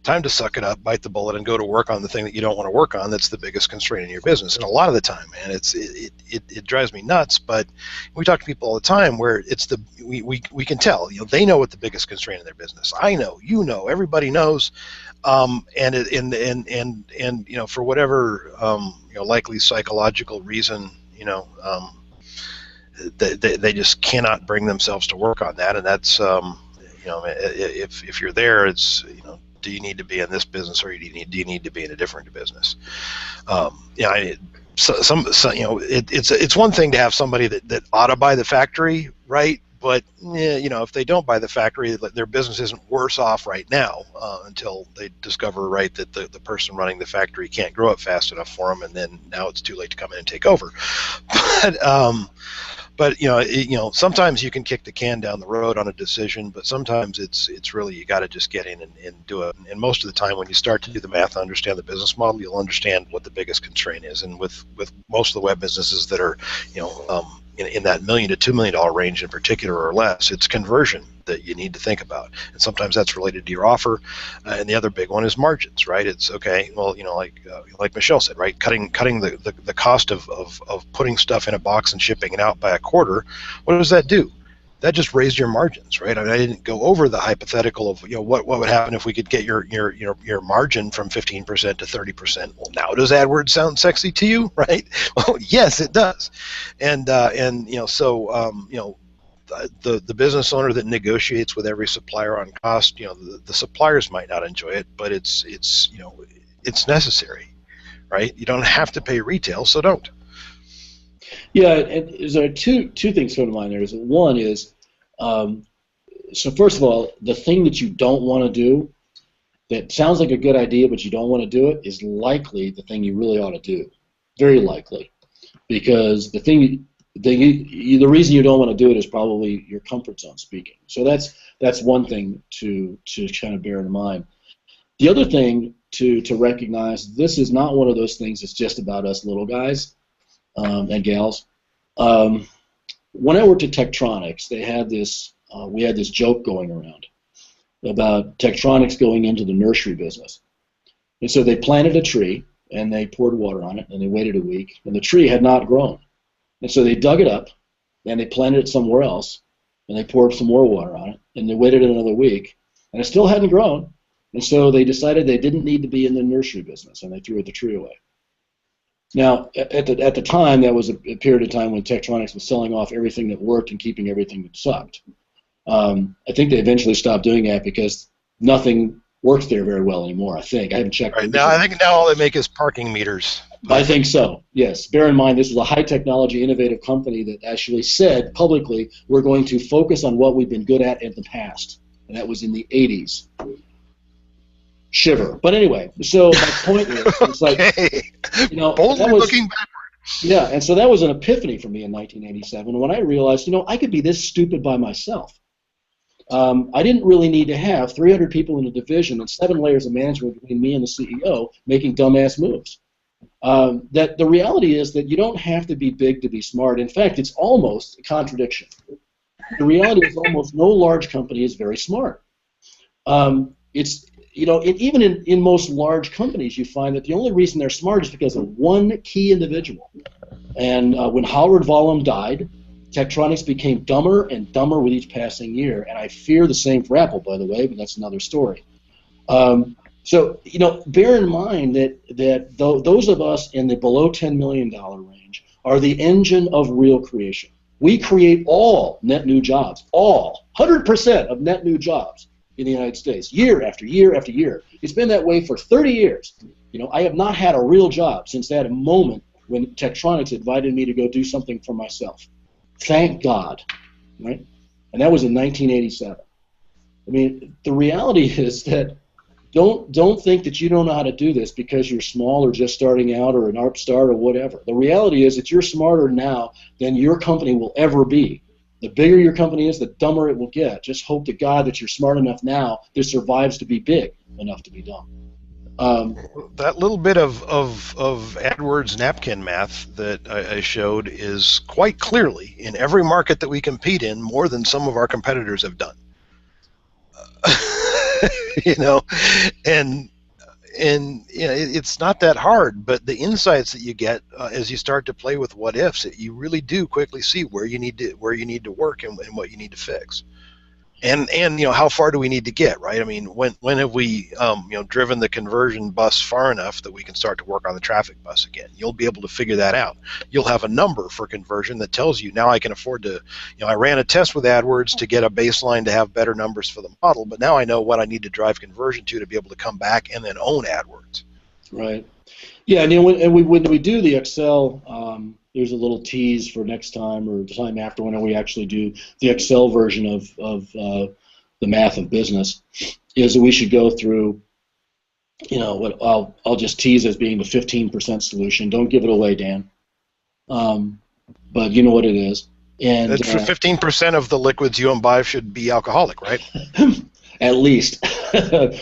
time to suck it up, bite the bullet, and go to work on the thing that you don't want to work on. That's the biggest constraint in your business. And a lot of the time, man, it drives me nuts. But we talk to people all the time where it's we can tell. They know what the biggest constraint in their business. I know, everybody knows. And for whatever likely psychological reason, they just cannot bring themselves to work on that. And that's if you're there, it's do you need to be in this business or do you need to be in a different business? It's one thing to have somebody that ought to buy the factory, right? But if they don't buy the factory, their business isn't worse off right now until they discover, right, that the person running the factory can't grow it fast enough for them, and then now it's too late to come in and take over. But sometimes you can kick the can down the road on a decision, but sometimes it's really you got to just get in and do it. And most of the time, when you start to do the math and understand the business model, you'll understand what the biggest constraint is. And with most of the web businesses that are in that $1 million to $2 million range in particular or less, it's conversion that you need to think about. And sometimes that's related to your offer. And the other big one is margins, right? It's okay, well, like Michelle said, right? Cutting the cost of putting stuff in a box and shipping it out by a quarter. What does that do? That just raised your margins, right? I mean, I didn't go over the hypothetical of what would happen if we could get your margin from 15% to 30%. Well, now does AdWords sound sexy to you, right? Well, yes, it does, and the business owner that negotiates with every supplier on cost, the suppliers might not enjoy it, but it's necessary, right? You don't have to pay retail, so don't. Yeah, and there are two things come to mind there. One is, so first of all, the thing that you don't want to do, that sounds like a good idea, but you don't want to do it, is likely the thing you really ought to do. Very likely, because the reason you don't want to do it is probably your comfort zone speaking. So that's one thing to kind of bear in mind. The other thing to recognize, this is not one of those things that's just about us little guys and gals. When I worked at Tektronix, we had this joke going around about Tektronix going into the nursery business. And so they planted a tree, and they poured water on it, and they waited a week, and the tree had not grown. And so they dug it up, and they planted it somewhere else, and they poured some more water on it, and they waited another week, and it still hadn't grown. And so they decided they didn't need to be in the nursery business, and they threw the tree away. Now, at the time, that was a period of time when Tektronix was selling off everything that worked and keeping everything that sucked. I think they eventually stopped doing that because nothing works there very well anymore, I think. I haven't checked. Right. Now, I think now all they make is parking meters. I think so, yes. Bear in mind, this was a high-technology, innovative company that actually said publicly, we're going to focus on what we've been good at in the past. And that was in the 80s. Shiver. But anyway, so my point is, it's like, Boldly that was, looking back. yeah, and so that was an epiphany for me in 1987 when I realized, I could be this stupid by myself. I didn't really need to have 300 people in a division and 7 layers of management between me and the CEO making dumbass moves. That the reality is that you don't have to be big to be smart. In fact, it's almost a contradiction. The reality is almost no large company is very smart. Even in most large companies, you find that the only reason they're smart is because of one key individual. And when Howard Vollum died, Tektronix became dumber and dumber with each passing year. And I fear the same for Apple, by the way, but that's another story. So, bear in mind that those of us in the below $10 million range are the engine of real creation. We create all net new jobs, all 100% of net new jobs in the United States, year after year after year. It's been that way for 30 years. I have not had a real job since that moment when Tektronix invited me to go do something for myself. Thank God, right? And that was in 1987. I mean, the reality is that don't think that you don't know how to do this because you're small or just starting out or an upstart or whatever. The reality is that you're smarter now than your company will ever be. The bigger your company is, the dumber it will get. Just hope to God that you're smart enough now that survives to be big enough to be dumb. That little bit of AdWords napkin math that I showed is quite clearly in every market that we compete in more than some of our competitors have done. And it's not that hard, but the insights that you get as you start to play with what ifs, you really do quickly see where you need to work and what you need to fix. And how far do we need to get, right? I mean, when have we driven the conversion bus far enough that we can start to work on the traffic bus again? You'll be able to figure that out. You'll have a number for conversion that tells you now I can afford to. I ran a test with AdWords to get a baseline to have better numbers for the model, but now I know what I need to drive conversion to be able to come back and then own AdWords. Right. Yeah, and when we do the Excel, there's a little tease for next time or the time after when we actually do the Excel version of the math of business, is that we should go through, what I'll just tease as being the 15% solution. Don't give it away, Dan. But you know what it is. And 15% of the liquids you imbibe should be alcoholic, right? At least,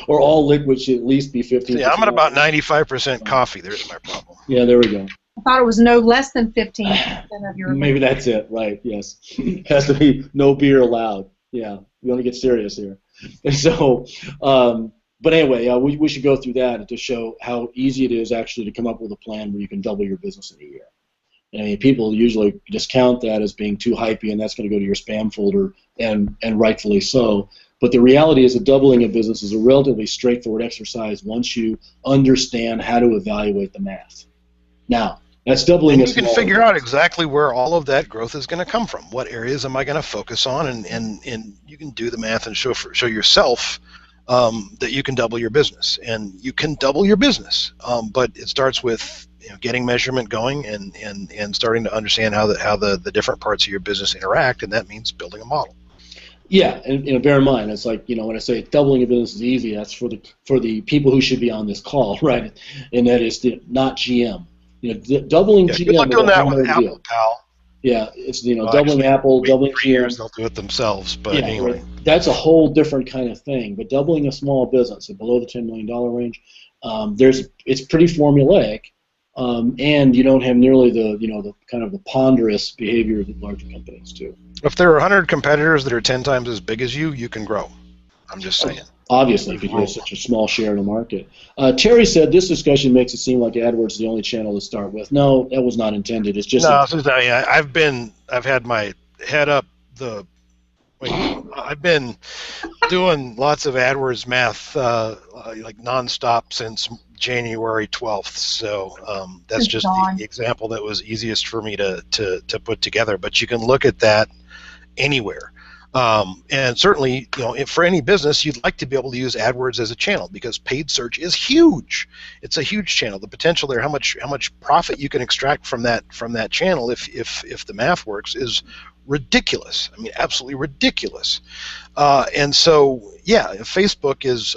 or all liquids should at least be 15%. Yeah, I'm at about 95% coffee. There's my problem. Yeah, there we go. I thought it was no less than 15% of your. Maybe that's it, right? Yes, has to be no beer allowed. Yeah, we want to get serious here. And so, but anyway, we should go through that to show how easy it is actually to come up with a plan where you can double your business in a year. I mean, people usually discount that as being too hypey, and that's going to go to your spam folder, and rightfully so. But the reality is that doubling a business is a relatively straightforward exercise once you understand how to evaluate the math. Now, that's doubling. And you can figure out exactly where all of that growth is going to come from. What areas am I going to focus on? And you can do the math and show yourself that you can double your business. And you can double your business, but it starts with getting measurement going and starting to understand how the different parts of your business interact, and that means building a model. Yeah, and bear in mind, it's like when I say doubling a business is easy, that's for the people who should be on this call, right? And that is not GM. Doubling GM. Good luck doing that with Apple, deal. pal. Yeah, it's doubling Apple, doubling GM. Years they'll do it themselves, but yeah, anyway, that's a whole different kind of thing. But doubling a small business below the $10 million range, it's pretty formulaic, and you don't have nearly the kind of the ponderous behavior that larger companies do. If there are 100 competitors that are 10 times as big as you can grow. I'm just saying. Obviously, because you have such a small share of the market. Terry said this discussion makes it seem like AdWords is the only channel to start with. No, that was not intended. It's just I've had my head up the. I've been doing lots of AdWords math like nonstop since January 12th. So that's just the example that was easiest for me to put together. But you can look at that anywhere. And certainly, for any business, you'd like to be able to use AdWords as a channel because paid search is huge. It's a huge channel. The potential there, how much profit you can extract from that channel, if the math works, is ridiculous. I mean, absolutely ridiculous. And so, yeah, if Facebook is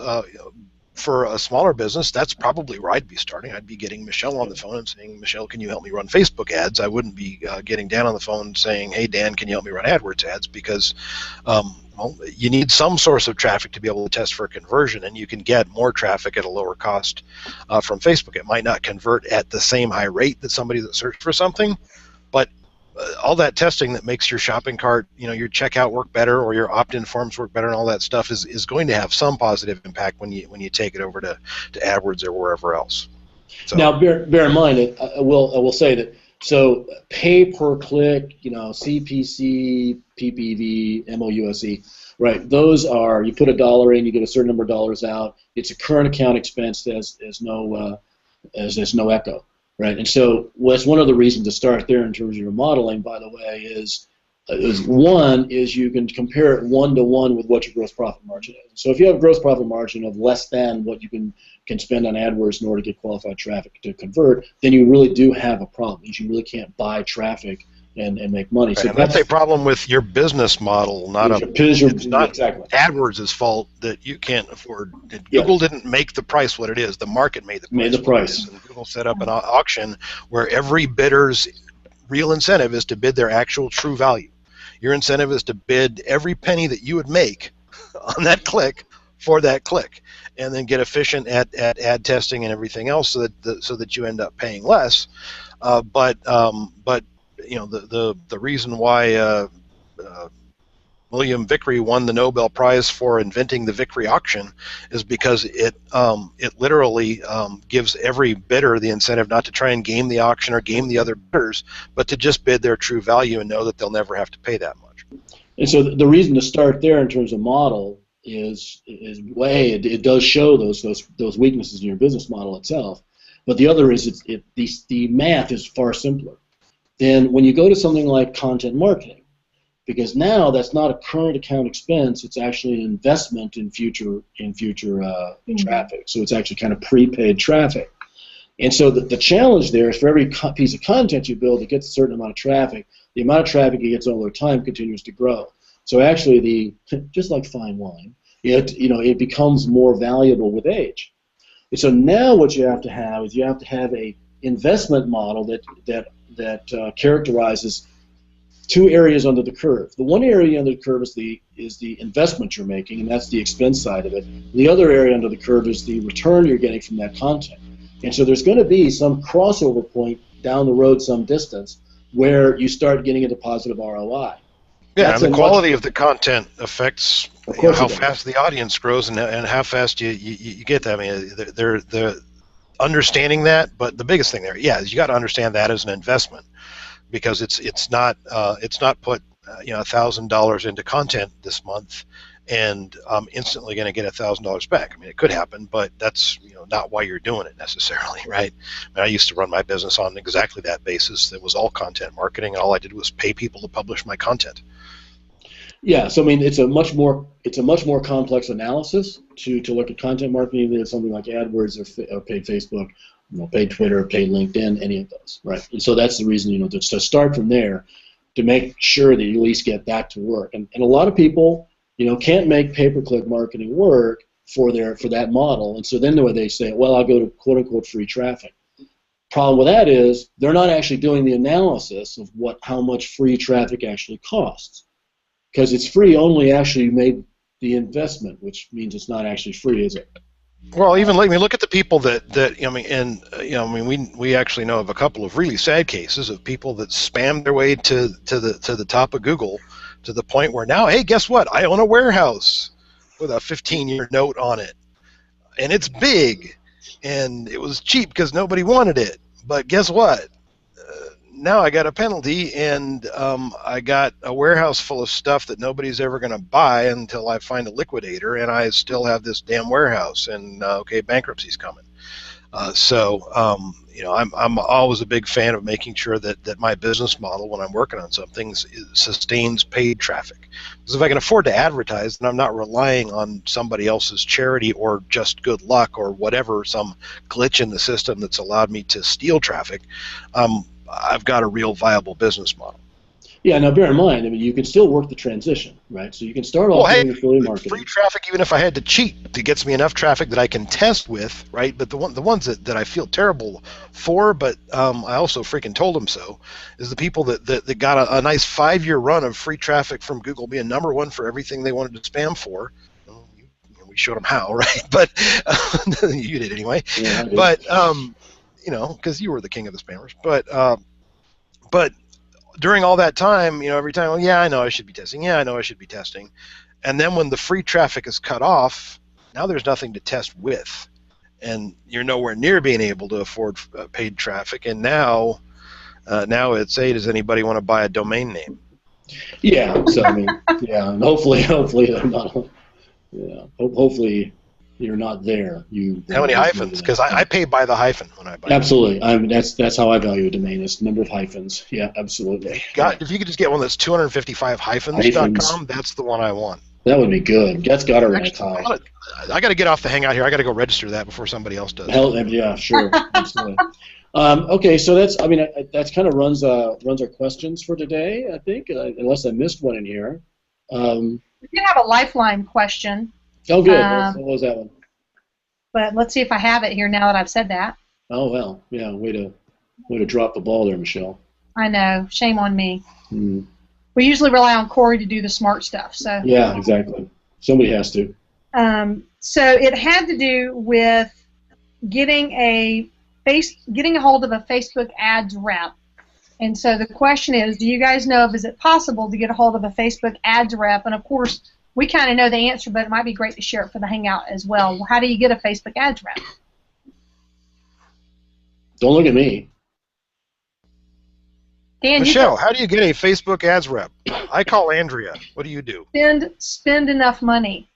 for a smaller business, that's probably where I'd be starting. I'd be getting Michelle on the phone and saying, Michelle, can you help me run Facebook ads? I wouldn't be getting Dan on the phone saying, hey, Dan, can you help me run AdWords ads? Because you need some source of traffic to be able to test for conversion, and you can get more traffic at a lower cost from Facebook. It might not convert at the same high rate that somebody that searched for something, but all that testing that makes your shopping cart, your checkout work better, or your opt-in forms work better, and all that stuff is going to have some positive impact when you take it over to AdWords or wherever else. So. Now, bear in mind, I will say that, so pay per click, CPC, PPV, MOUSE, right? Those are, you put $1 in, you get a certain number of dollars out. It's a current account expense. There's no echo. Right, and so what's one of the reasons to start there in terms of your modeling, by the way, is one is you can compare it 1-to-1 with what your gross profit margin is. So if you have a gross profit margin of less than what you can spend on AdWords in order to get qualified traffic to convert, then you really do have a problem. You really can't buy traffic and make money. Right, so and that's a problem with your business model, it's not exactly AdWords' fault that you can't afford. Google didn't make the price what it is. The market made the price. And Google set up an auction where every bidder's real incentive is to bid their actual true value. Your incentive is to bid every penny that you would make on that click for that click, and then get efficient at ad testing and everything else so that you end up paying less. But the reason why William Vickrey won the Nobel Prize for inventing the Vickrey auction is because it literally gives every bidder the incentive not to try and game the auction or game the other bidders, but to just bid their true value and know that they'll never have to pay that much. And so the reason to start there in terms of model is it does show those weaknesses in your business model itself, but the other is the math is far simpler. Then when you go to something like content marketing, because now that's not a current account expense, it's actually an investment in future traffic. So it's actually kind of prepaid traffic. And so the challenge there is for every piece of content you build, it gets a certain amount of traffic. The amount of traffic it gets over time continues to grow. So actually, just like fine wine, it becomes more valuable with age. And so now what you have to have is a investment model that characterizes two areas under the curve. The one area under the curve is the investment you're making, and that's the expense side of it. The other area under the curve is the return you're getting from that content. And so there's going to be some crossover point down the road some distance where you start getting into positive ROI. Yeah, and the quality of the content affects how fast the audience grows and how fast you get that. I mean, they're understanding that, but the biggest thing there, is you got to understand that as an investment, because it's not put $1,000 into content this month and I'm instantly going to get $1,000 back. I mean, it could happen, but that's not why you're doing it necessarily, right? I mean, I used to run my business on exactly that basis. It was all content marketing, and all I did was pay people to publish my content. Yeah, so I mean, it's a much more complex analysis to look at content marketing than something like AdWords or paid Facebook, paid Twitter, paid LinkedIn, any of those, right? And so that's the reason, to start from there, to make sure that you at least get that to work. And a lot of people, can't make pay-per-click marketing work for that model, and so then they say, well, I'll go to quote-unquote free traffic. Problem with that is they're not actually doing the analysis of how much free traffic actually costs. Because it's free only after you made the investment, which means it's not actually free, is it? Well, even look at the people we actually know of a couple of really sad cases of people that spammed their way to the top of Google to the point where now, hey, guess what? I own a warehouse with a 15-year note on it, and it's big, and it was cheap because nobody wanted it. But guess what? Now I got a penalty, and I got a warehouse full of stuff that nobody's ever going to buy until I find a liquidator, and I still have this damn warehouse, and bankruptcy's coming. I'm always a big fan of making sure that my business model, when I'm working on something, sustains paid traffic. Because if I can afford to advertise, then I'm not relying on somebody else's charity or just good luck or whatever, some glitch in the system that's allowed me to steal traffic. I've got a real viable business model. Yeah, now bear in mind, I mean, you can still work the transition, right? So you can start Well, off hey, doing affiliate free marketing. traffic, even if I had to cheat, to gets me enough traffic that I can test with, right? But the ones that I feel terrible for, but I also freaking told them so, is the people that got a nice 5-year run of free traffic from Google being #1 for everything they wanted to spam for. Well, we showed them how, right? But you did anyway. Yeah, I did. But because you were the king of the spammers. But during all that time, every time, well, yeah, I know I should be testing. Yeah, I know I should be testing. And then when the free traffic is cut off, now there's nothing to test with. And you're nowhere near being able to afford paid traffic. And now it's, hey, does anybody want to buy a domain name? Yeah, so I mean, yeah, and hopefully they're not. Yeah, hopefully you're not there. How many hyphens? Because I pay by the hyphen when I buy. Absolutely, that's how I value a domain. It's the number of hyphens. Yeah, absolutely. If you could just get one that's 255 hyphens.com, that's the one I want. That would be good. That's got to rank high. I got to get off the hangout here. I got to go register that before somebody else does. Hell, yeah, sure. Absolutely. Okay, so that's kind of runs our questions for today, I think, unless I missed one in here. We did have a Lifeline question. Oh, good. What was that one? But let's see if I have it here now that I've said that. Oh, well, yeah, way to drop the ball there, Michelle. I know. Shame on me. Hmm. We usually rely on Corey to do the smart stuff. So yeah, exactly. Somebody has to. So it had to do with getting a hold of a Facebook ads rep. And so the question is, do you guys know is it possible to get a hold of a Facebook ads rep? And of course, we kind of know the answer, but it might be great to share it for the hangout as well. How do you get a Facebook ads rep? Don't look at me. Dan, Michelle, how do you get a Facebook ads rep? I call Andrea. What do you do? Spend enough money.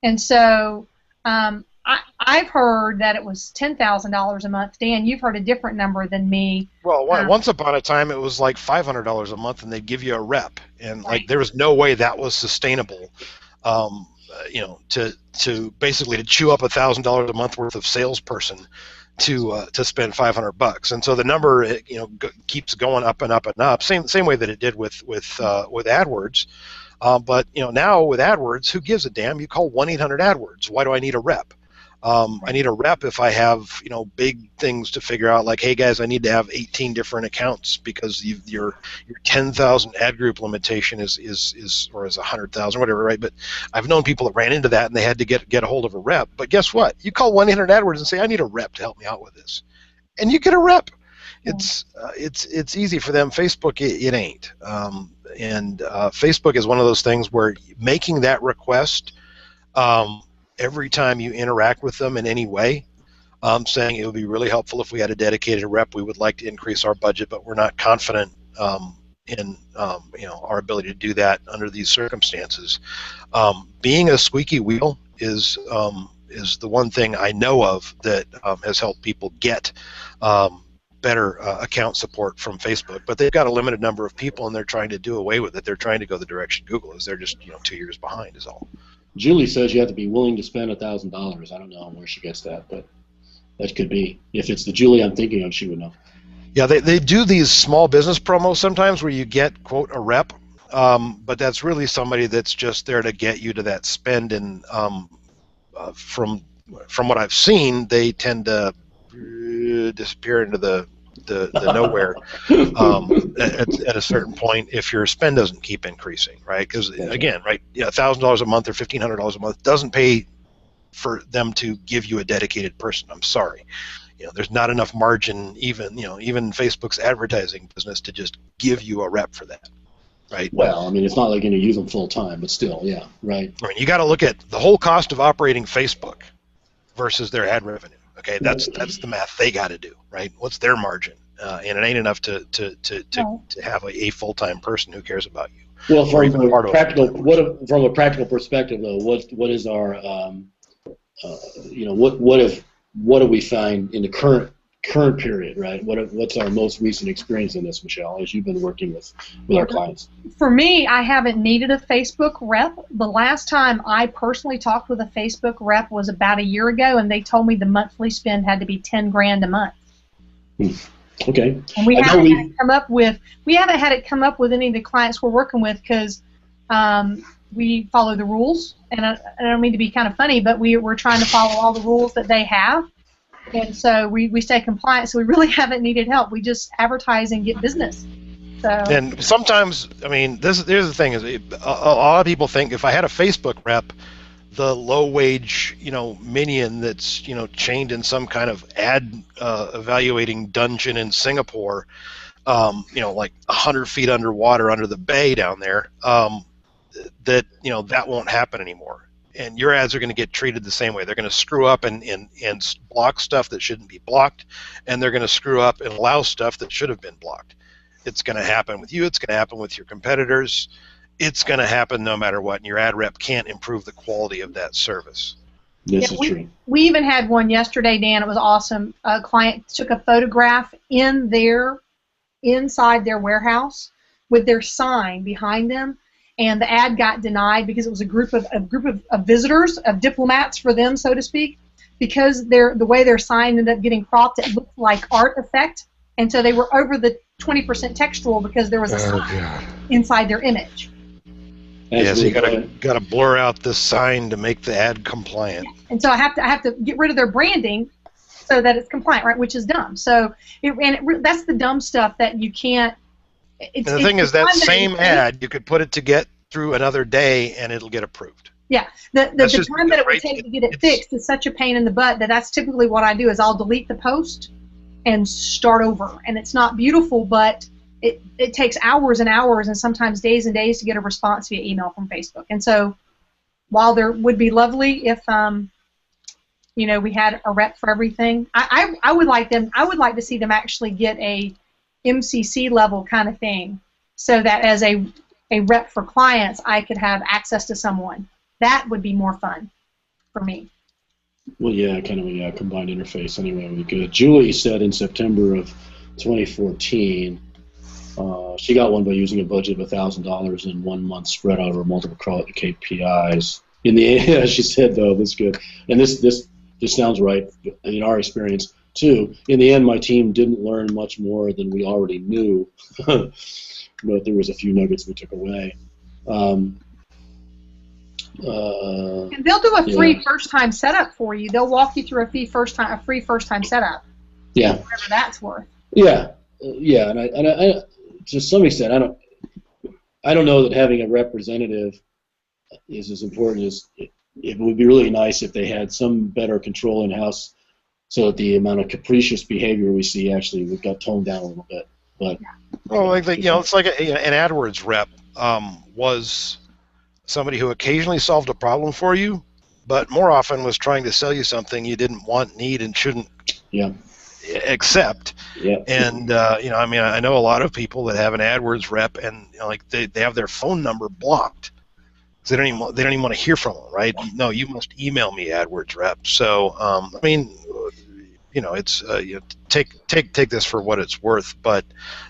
And so I've heard that it was $10,000 a month. Dan, you've heard a different number than me. Well, once upon a time, it was like $500 a month, and they'd give you a rep. And like there was no way that was sustainable, to basically to chew up $1,000 a month worth of salesperson to spend $500. And so the number keeps going up and up and up. Same way that it did with AdWords. But now with AdWords, who gives a damn? You call 1-800-AdWords. Why do I need a rep? I need a rep if I have big things to figure out, like, hey guys, I need to have 18 different accounts because your 10,000 ad group limitation is 100,000, whatever, right? But I've known people that ran into that and they had to get a hold of a rep. But guess what? You call 1-800-AdWords and say, I need a rep to help me out with this, and you get a rep. It's easy for them. Facebook, it ain't. And Facebook is one of those things where making that request every time you interact with them in any way, saying it would be really helpful if we had a dedicated rep. We would like to increase our budget, but we're not confident in our ability to do that under these circumstances. Being a squeaky wheel is the one thing I know of that has helped people get better account support from Facebook, but they've got a limited number of people and they're trying to do away with it. They're trying to go the direction Google is. They're just 2 years behind is all. Julie says you have to be willing to spend $1,000. I don't know where she gets that, but that could be. If it's the Julie I'm thinking of, she would know. Yeah, they do these small business promos sometimes where you get, quote, a rep, but that's really somebody that's just there to get you to that spend. And from what I've seen, they tend to disappear into the nowhere at a certain point if your spend doesn't keep increasing, right? Because again, right, $1,000 a month or $1,500 a month doesn't pay for them to give you a dedicated person. I'm sorry, there's not enough margin, even Facebook's advertising business, to just give you a rep for that, right? Well, I mean, it's not like you're going to use them full time, but still, yeah, right. I mean, you got to look at the whole cost of operating Facebook versus their ad revenue. Okay, that's the math they got to do, right? What's their margin? And it ain't enough to have a full-time person who cares about you. Well, from a practical perspective, though, what is our what if what do we find in the current period, right? What's our most recent experience in this, Michelle, as you've been working with our clients? For me, I haven't needed a Facebook rep. The last time I personally talked with a Facebook rep was about a year ago, and they told me the monthly spend had to be 10 grand a month. Okay. And we haven't had it come up with any of the clients we're working with because we follow the rules, and I don't mean to be kind of funny, but we're trying to follow all the rules that they have. And so we stay compliant, so we really haven't needed help. We just advertise and get business. So. And sometimes, I mean, here's the thing: is a lot of people think if I had a Facebook rep, the low-wage, minion that's chained in some kind of ad evaluating dungeon in Singapore, like 100 feet underwater under the bay down there, that won't happen anymore. And your ads are going to get treated the same way. They're going to screw up and block stuff that shouldn't be blocked, and they're going to screw up and allow stuff that should have been blocked. It's going to happen with you. It's going to happen with your competitors. It's going to happen no matter what, and your ad rep can't improve the quality of that service. This is true. We even had one yesterday, Dan. It was awesome. A client took a photograph inside their warehouse with their sign behind them, and the ad got denied because it was a group of visitors, of diplomats for them, so to speak, because the way their sign ended up getting cropped, it looked like art effect, and so they were over the 20% textual because there was a sign inside their image. Yeah, so you gotta blur out the sign to make the ad compliant. And so I have to get rid of their branding so that it's compliant, right? Which is dumb. So that's the dumb stuff that you can't. And the thing is, that same ad, you could put it to get through another day, and it'll get approved. Yeah, the time that it would take to get it fixed is such a pain in the butt that's typically what I do is I'll delete the post and start over. And it's not beautiful, but it takes hours and hours and sometimes days and days to get a response via email from Facebook. And so while there would be lovely if we had a rep for everything, I would like to see them actually get a MCC level kind of thing, so that as a rep for clients, I could have access to someone. That would be more fun for me. Well, yeah, kind of a combined interface anyway. We could. Julie said in September of 2014, she got one by using a budget of $1,000 in 1 month spread out over multiple KPIs. In the end, she said, though, this is good, and this sounds right in our experience too. In the end, my team didn't learn much more than we already knew, but there was a few nuggets we took away. And they'll do a free first-time setup for you. They'll walk you through a free first-time setup. Yeah. Whatever that's worth. Yeah, and I to some extent, I don't know that having a representative is as important as it would be really nice if they had some better control in-house, so that the amount of capricious behavior we see actually got toned down a little bit. But it's like an AdWords rep was somebody who occasionally solved a problem for you, but more often was trying to sell you something you didn't want, need, and shouldn't accept. Yeah. And I know a lot of people that have an AdWords rep, and they have their phone number blocked. They don't even want to hear from them, right? No, you must email me, AdWords rep. So it's take this for what it's worth. But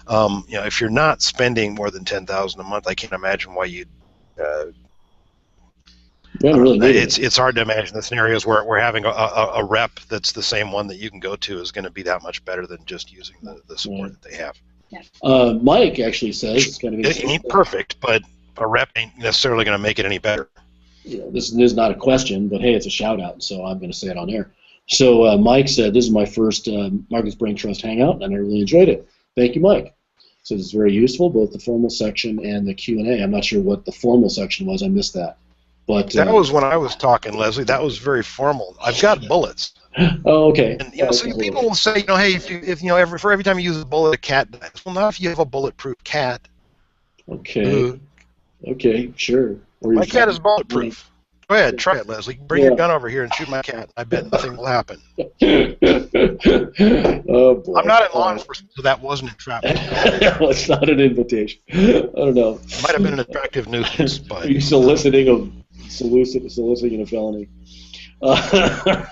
if you're not spending more than $10,000 a month, I can't imagine why you'd. It's hard to imagine the scenarios where having a rep that's the same one that you can go to is going to be that much better than just using the support that they have. Mike actually says it's going to be. It ain't perfect, but a rep ain't necessarily going to make it any better. This is not a question, but hey, it's a shout out, so I'm going to say it on air. So Mike said, "This is my first Marcus Braintrust hangout, and I really enjoyed it. Thank you, Mike." So it's very useful, both the formal section and the Q&A. I'm not sure what the formal section was. I missed that. But that was when I was talking, Leslie. That was very formal. I've got bullets. Oh, okay. And so people will say, hey, if for every time you use a bullet, a cat dies. Well, not if you have a bulletproof cat. Okay. Okay, sure. My cat is bulletproof. Go ahead, try it, Leslie. Bring your gun over here and shoot my cat. I bet nothing will happen. Oh, boy. I'm not in law enforcement, so that wasn't entrapment. Well, it's not an invitation. I don't know. It might have been an attractive nuisance, but are you soliciting a felony? All right.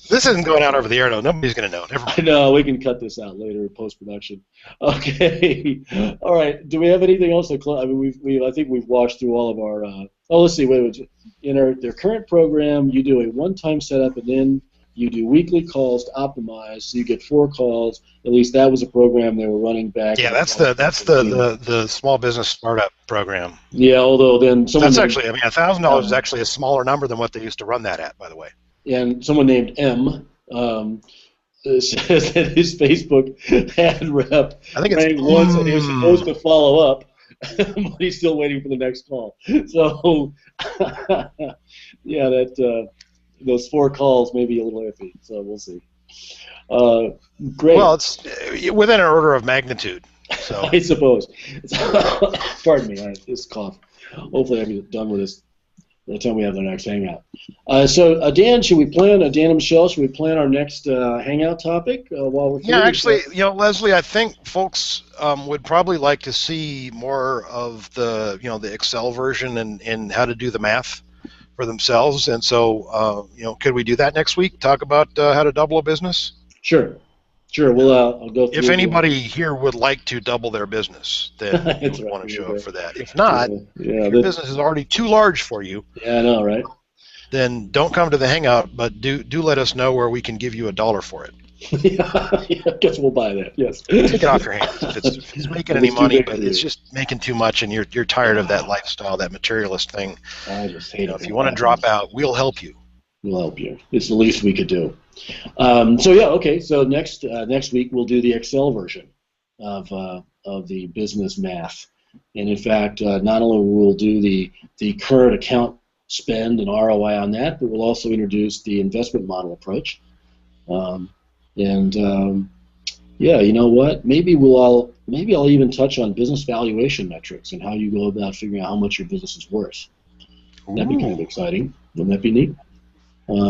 This isn't going out over the air, though. Nobody's going to know. Never mind. I know, we can cut this out later in post-production. Okay. All right. Do we have anything else to close? I mean, I think we've washed through all of our. Let's see. Wait. In their current program, you do a one-time setup, and then you do weekly calls to optimize. So you get 4 calls. At least that was a program they were running back. Yeah, that's the small business startup program. Yeah. Although then someone that's actually, I mean, $1,000 is actually a smaller number than what they used to run that at, by the way. And someone named M. Says that his Facebook ad rep I think it's once and he was supposed to follow up, but he's still waiting for the next call. So, yeah, those 4 calls may be a little iffy. So we'll see. Great. Well, it's within an order of magnitude. So I suppose. Pardon me, I just cough. Hopefully, I'll be done with this by the time we have the next hangout. So, Dan, Dan and Michelle, should we plan our next hangout topic while we're here? Yeah, actually, Leslie, I think folks would probably like to see more of the, the Excel version and how to do the math for themselves. And so, could we do that next week? Talk about how to double a business? Sure. Well, I'll go through. If anybody here would like to double their business, then you would want to show up for that. If not, if your business is already too large for you. Yeah, I know, right? Then don't come to the hangout, but do let us know where we can give you $1 for it. Yeah, I guess we'll buy that. Yes. Take it off your hands. If it's making any money, but it's just making too much, and you're tired of that lifestyle, that materialist thing. I just hate it. If you want to drop out, we'll help you. We'll help you. It's the least we could do. So next week we'll do the Excel version of the business math, and in fact, not only will we do the current account spend and ROI on that, but we'll also introduce the investment model approach. Yeah, you know what? Maybe I'll even touch on business valuation metrics and how you go about figuring out how much your business is worth. That'd be kind of exciting. Wouldn't that be neat?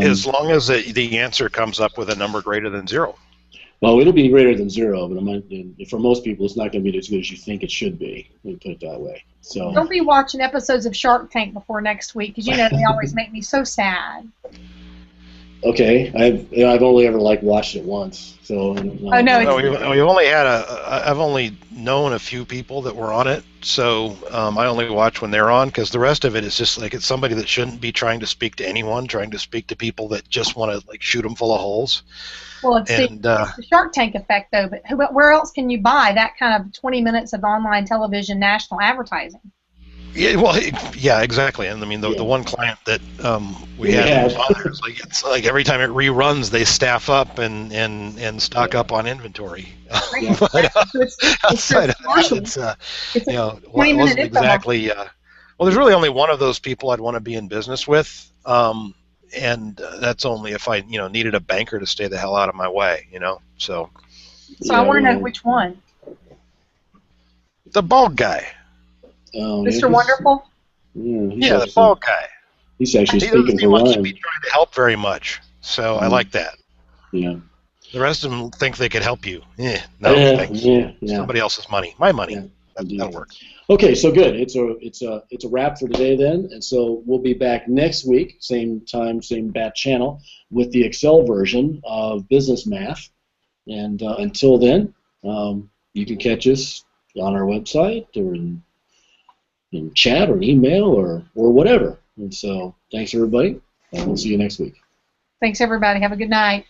As long as the answer comes up with a number greater than 0. Well, it'll be greater than 0, but for most people, it's not going to be as good as you think it should be. Let me put it that way. So don't be watching episodes of Shark Tank before next week, because they always make me so sad. Okay, I've only ever watched it once, so. I know. I've only known a few people that were on it, so I only watch when they're on, because the rest of it is just it's somebody that shouldn't be trying to speak to anyone, trying to speak to people that just want to shoot them full of holes. Well, it's the Shark Tank effect, though. But where else can you buy that kind of 20 minutes of online television national advertising? Yeah, well, yeah, exactly. And I mean, the one client that we had, it's like every time it reruns, they staff up and stock up on inventory. But outside of that, it wasn't exactly. Well, there's really only one of those people I'd want to be in business with, and that's only if I needed a banker to stay the hell out of my way, So I want to know which one. The bald guy. Mr. Wonderful? Yeah, the bald guy. He's actually speaking for Ryan. He doesn't be trying to help very much, so I like that. Yeah. The rest of them think they could help you. Thanks. Yeah. Somebody else's money. My money. Yeah, that'll work. Okay, so good. It's a wrap for today then, and so we'll be back next week, same time, same bat channel, with the Excel version of business math. And until then, you can catch us on our website or in chat or email or whatever. And so thanks everybody, and we'll see you next week. Thanks everybody. Have a good night.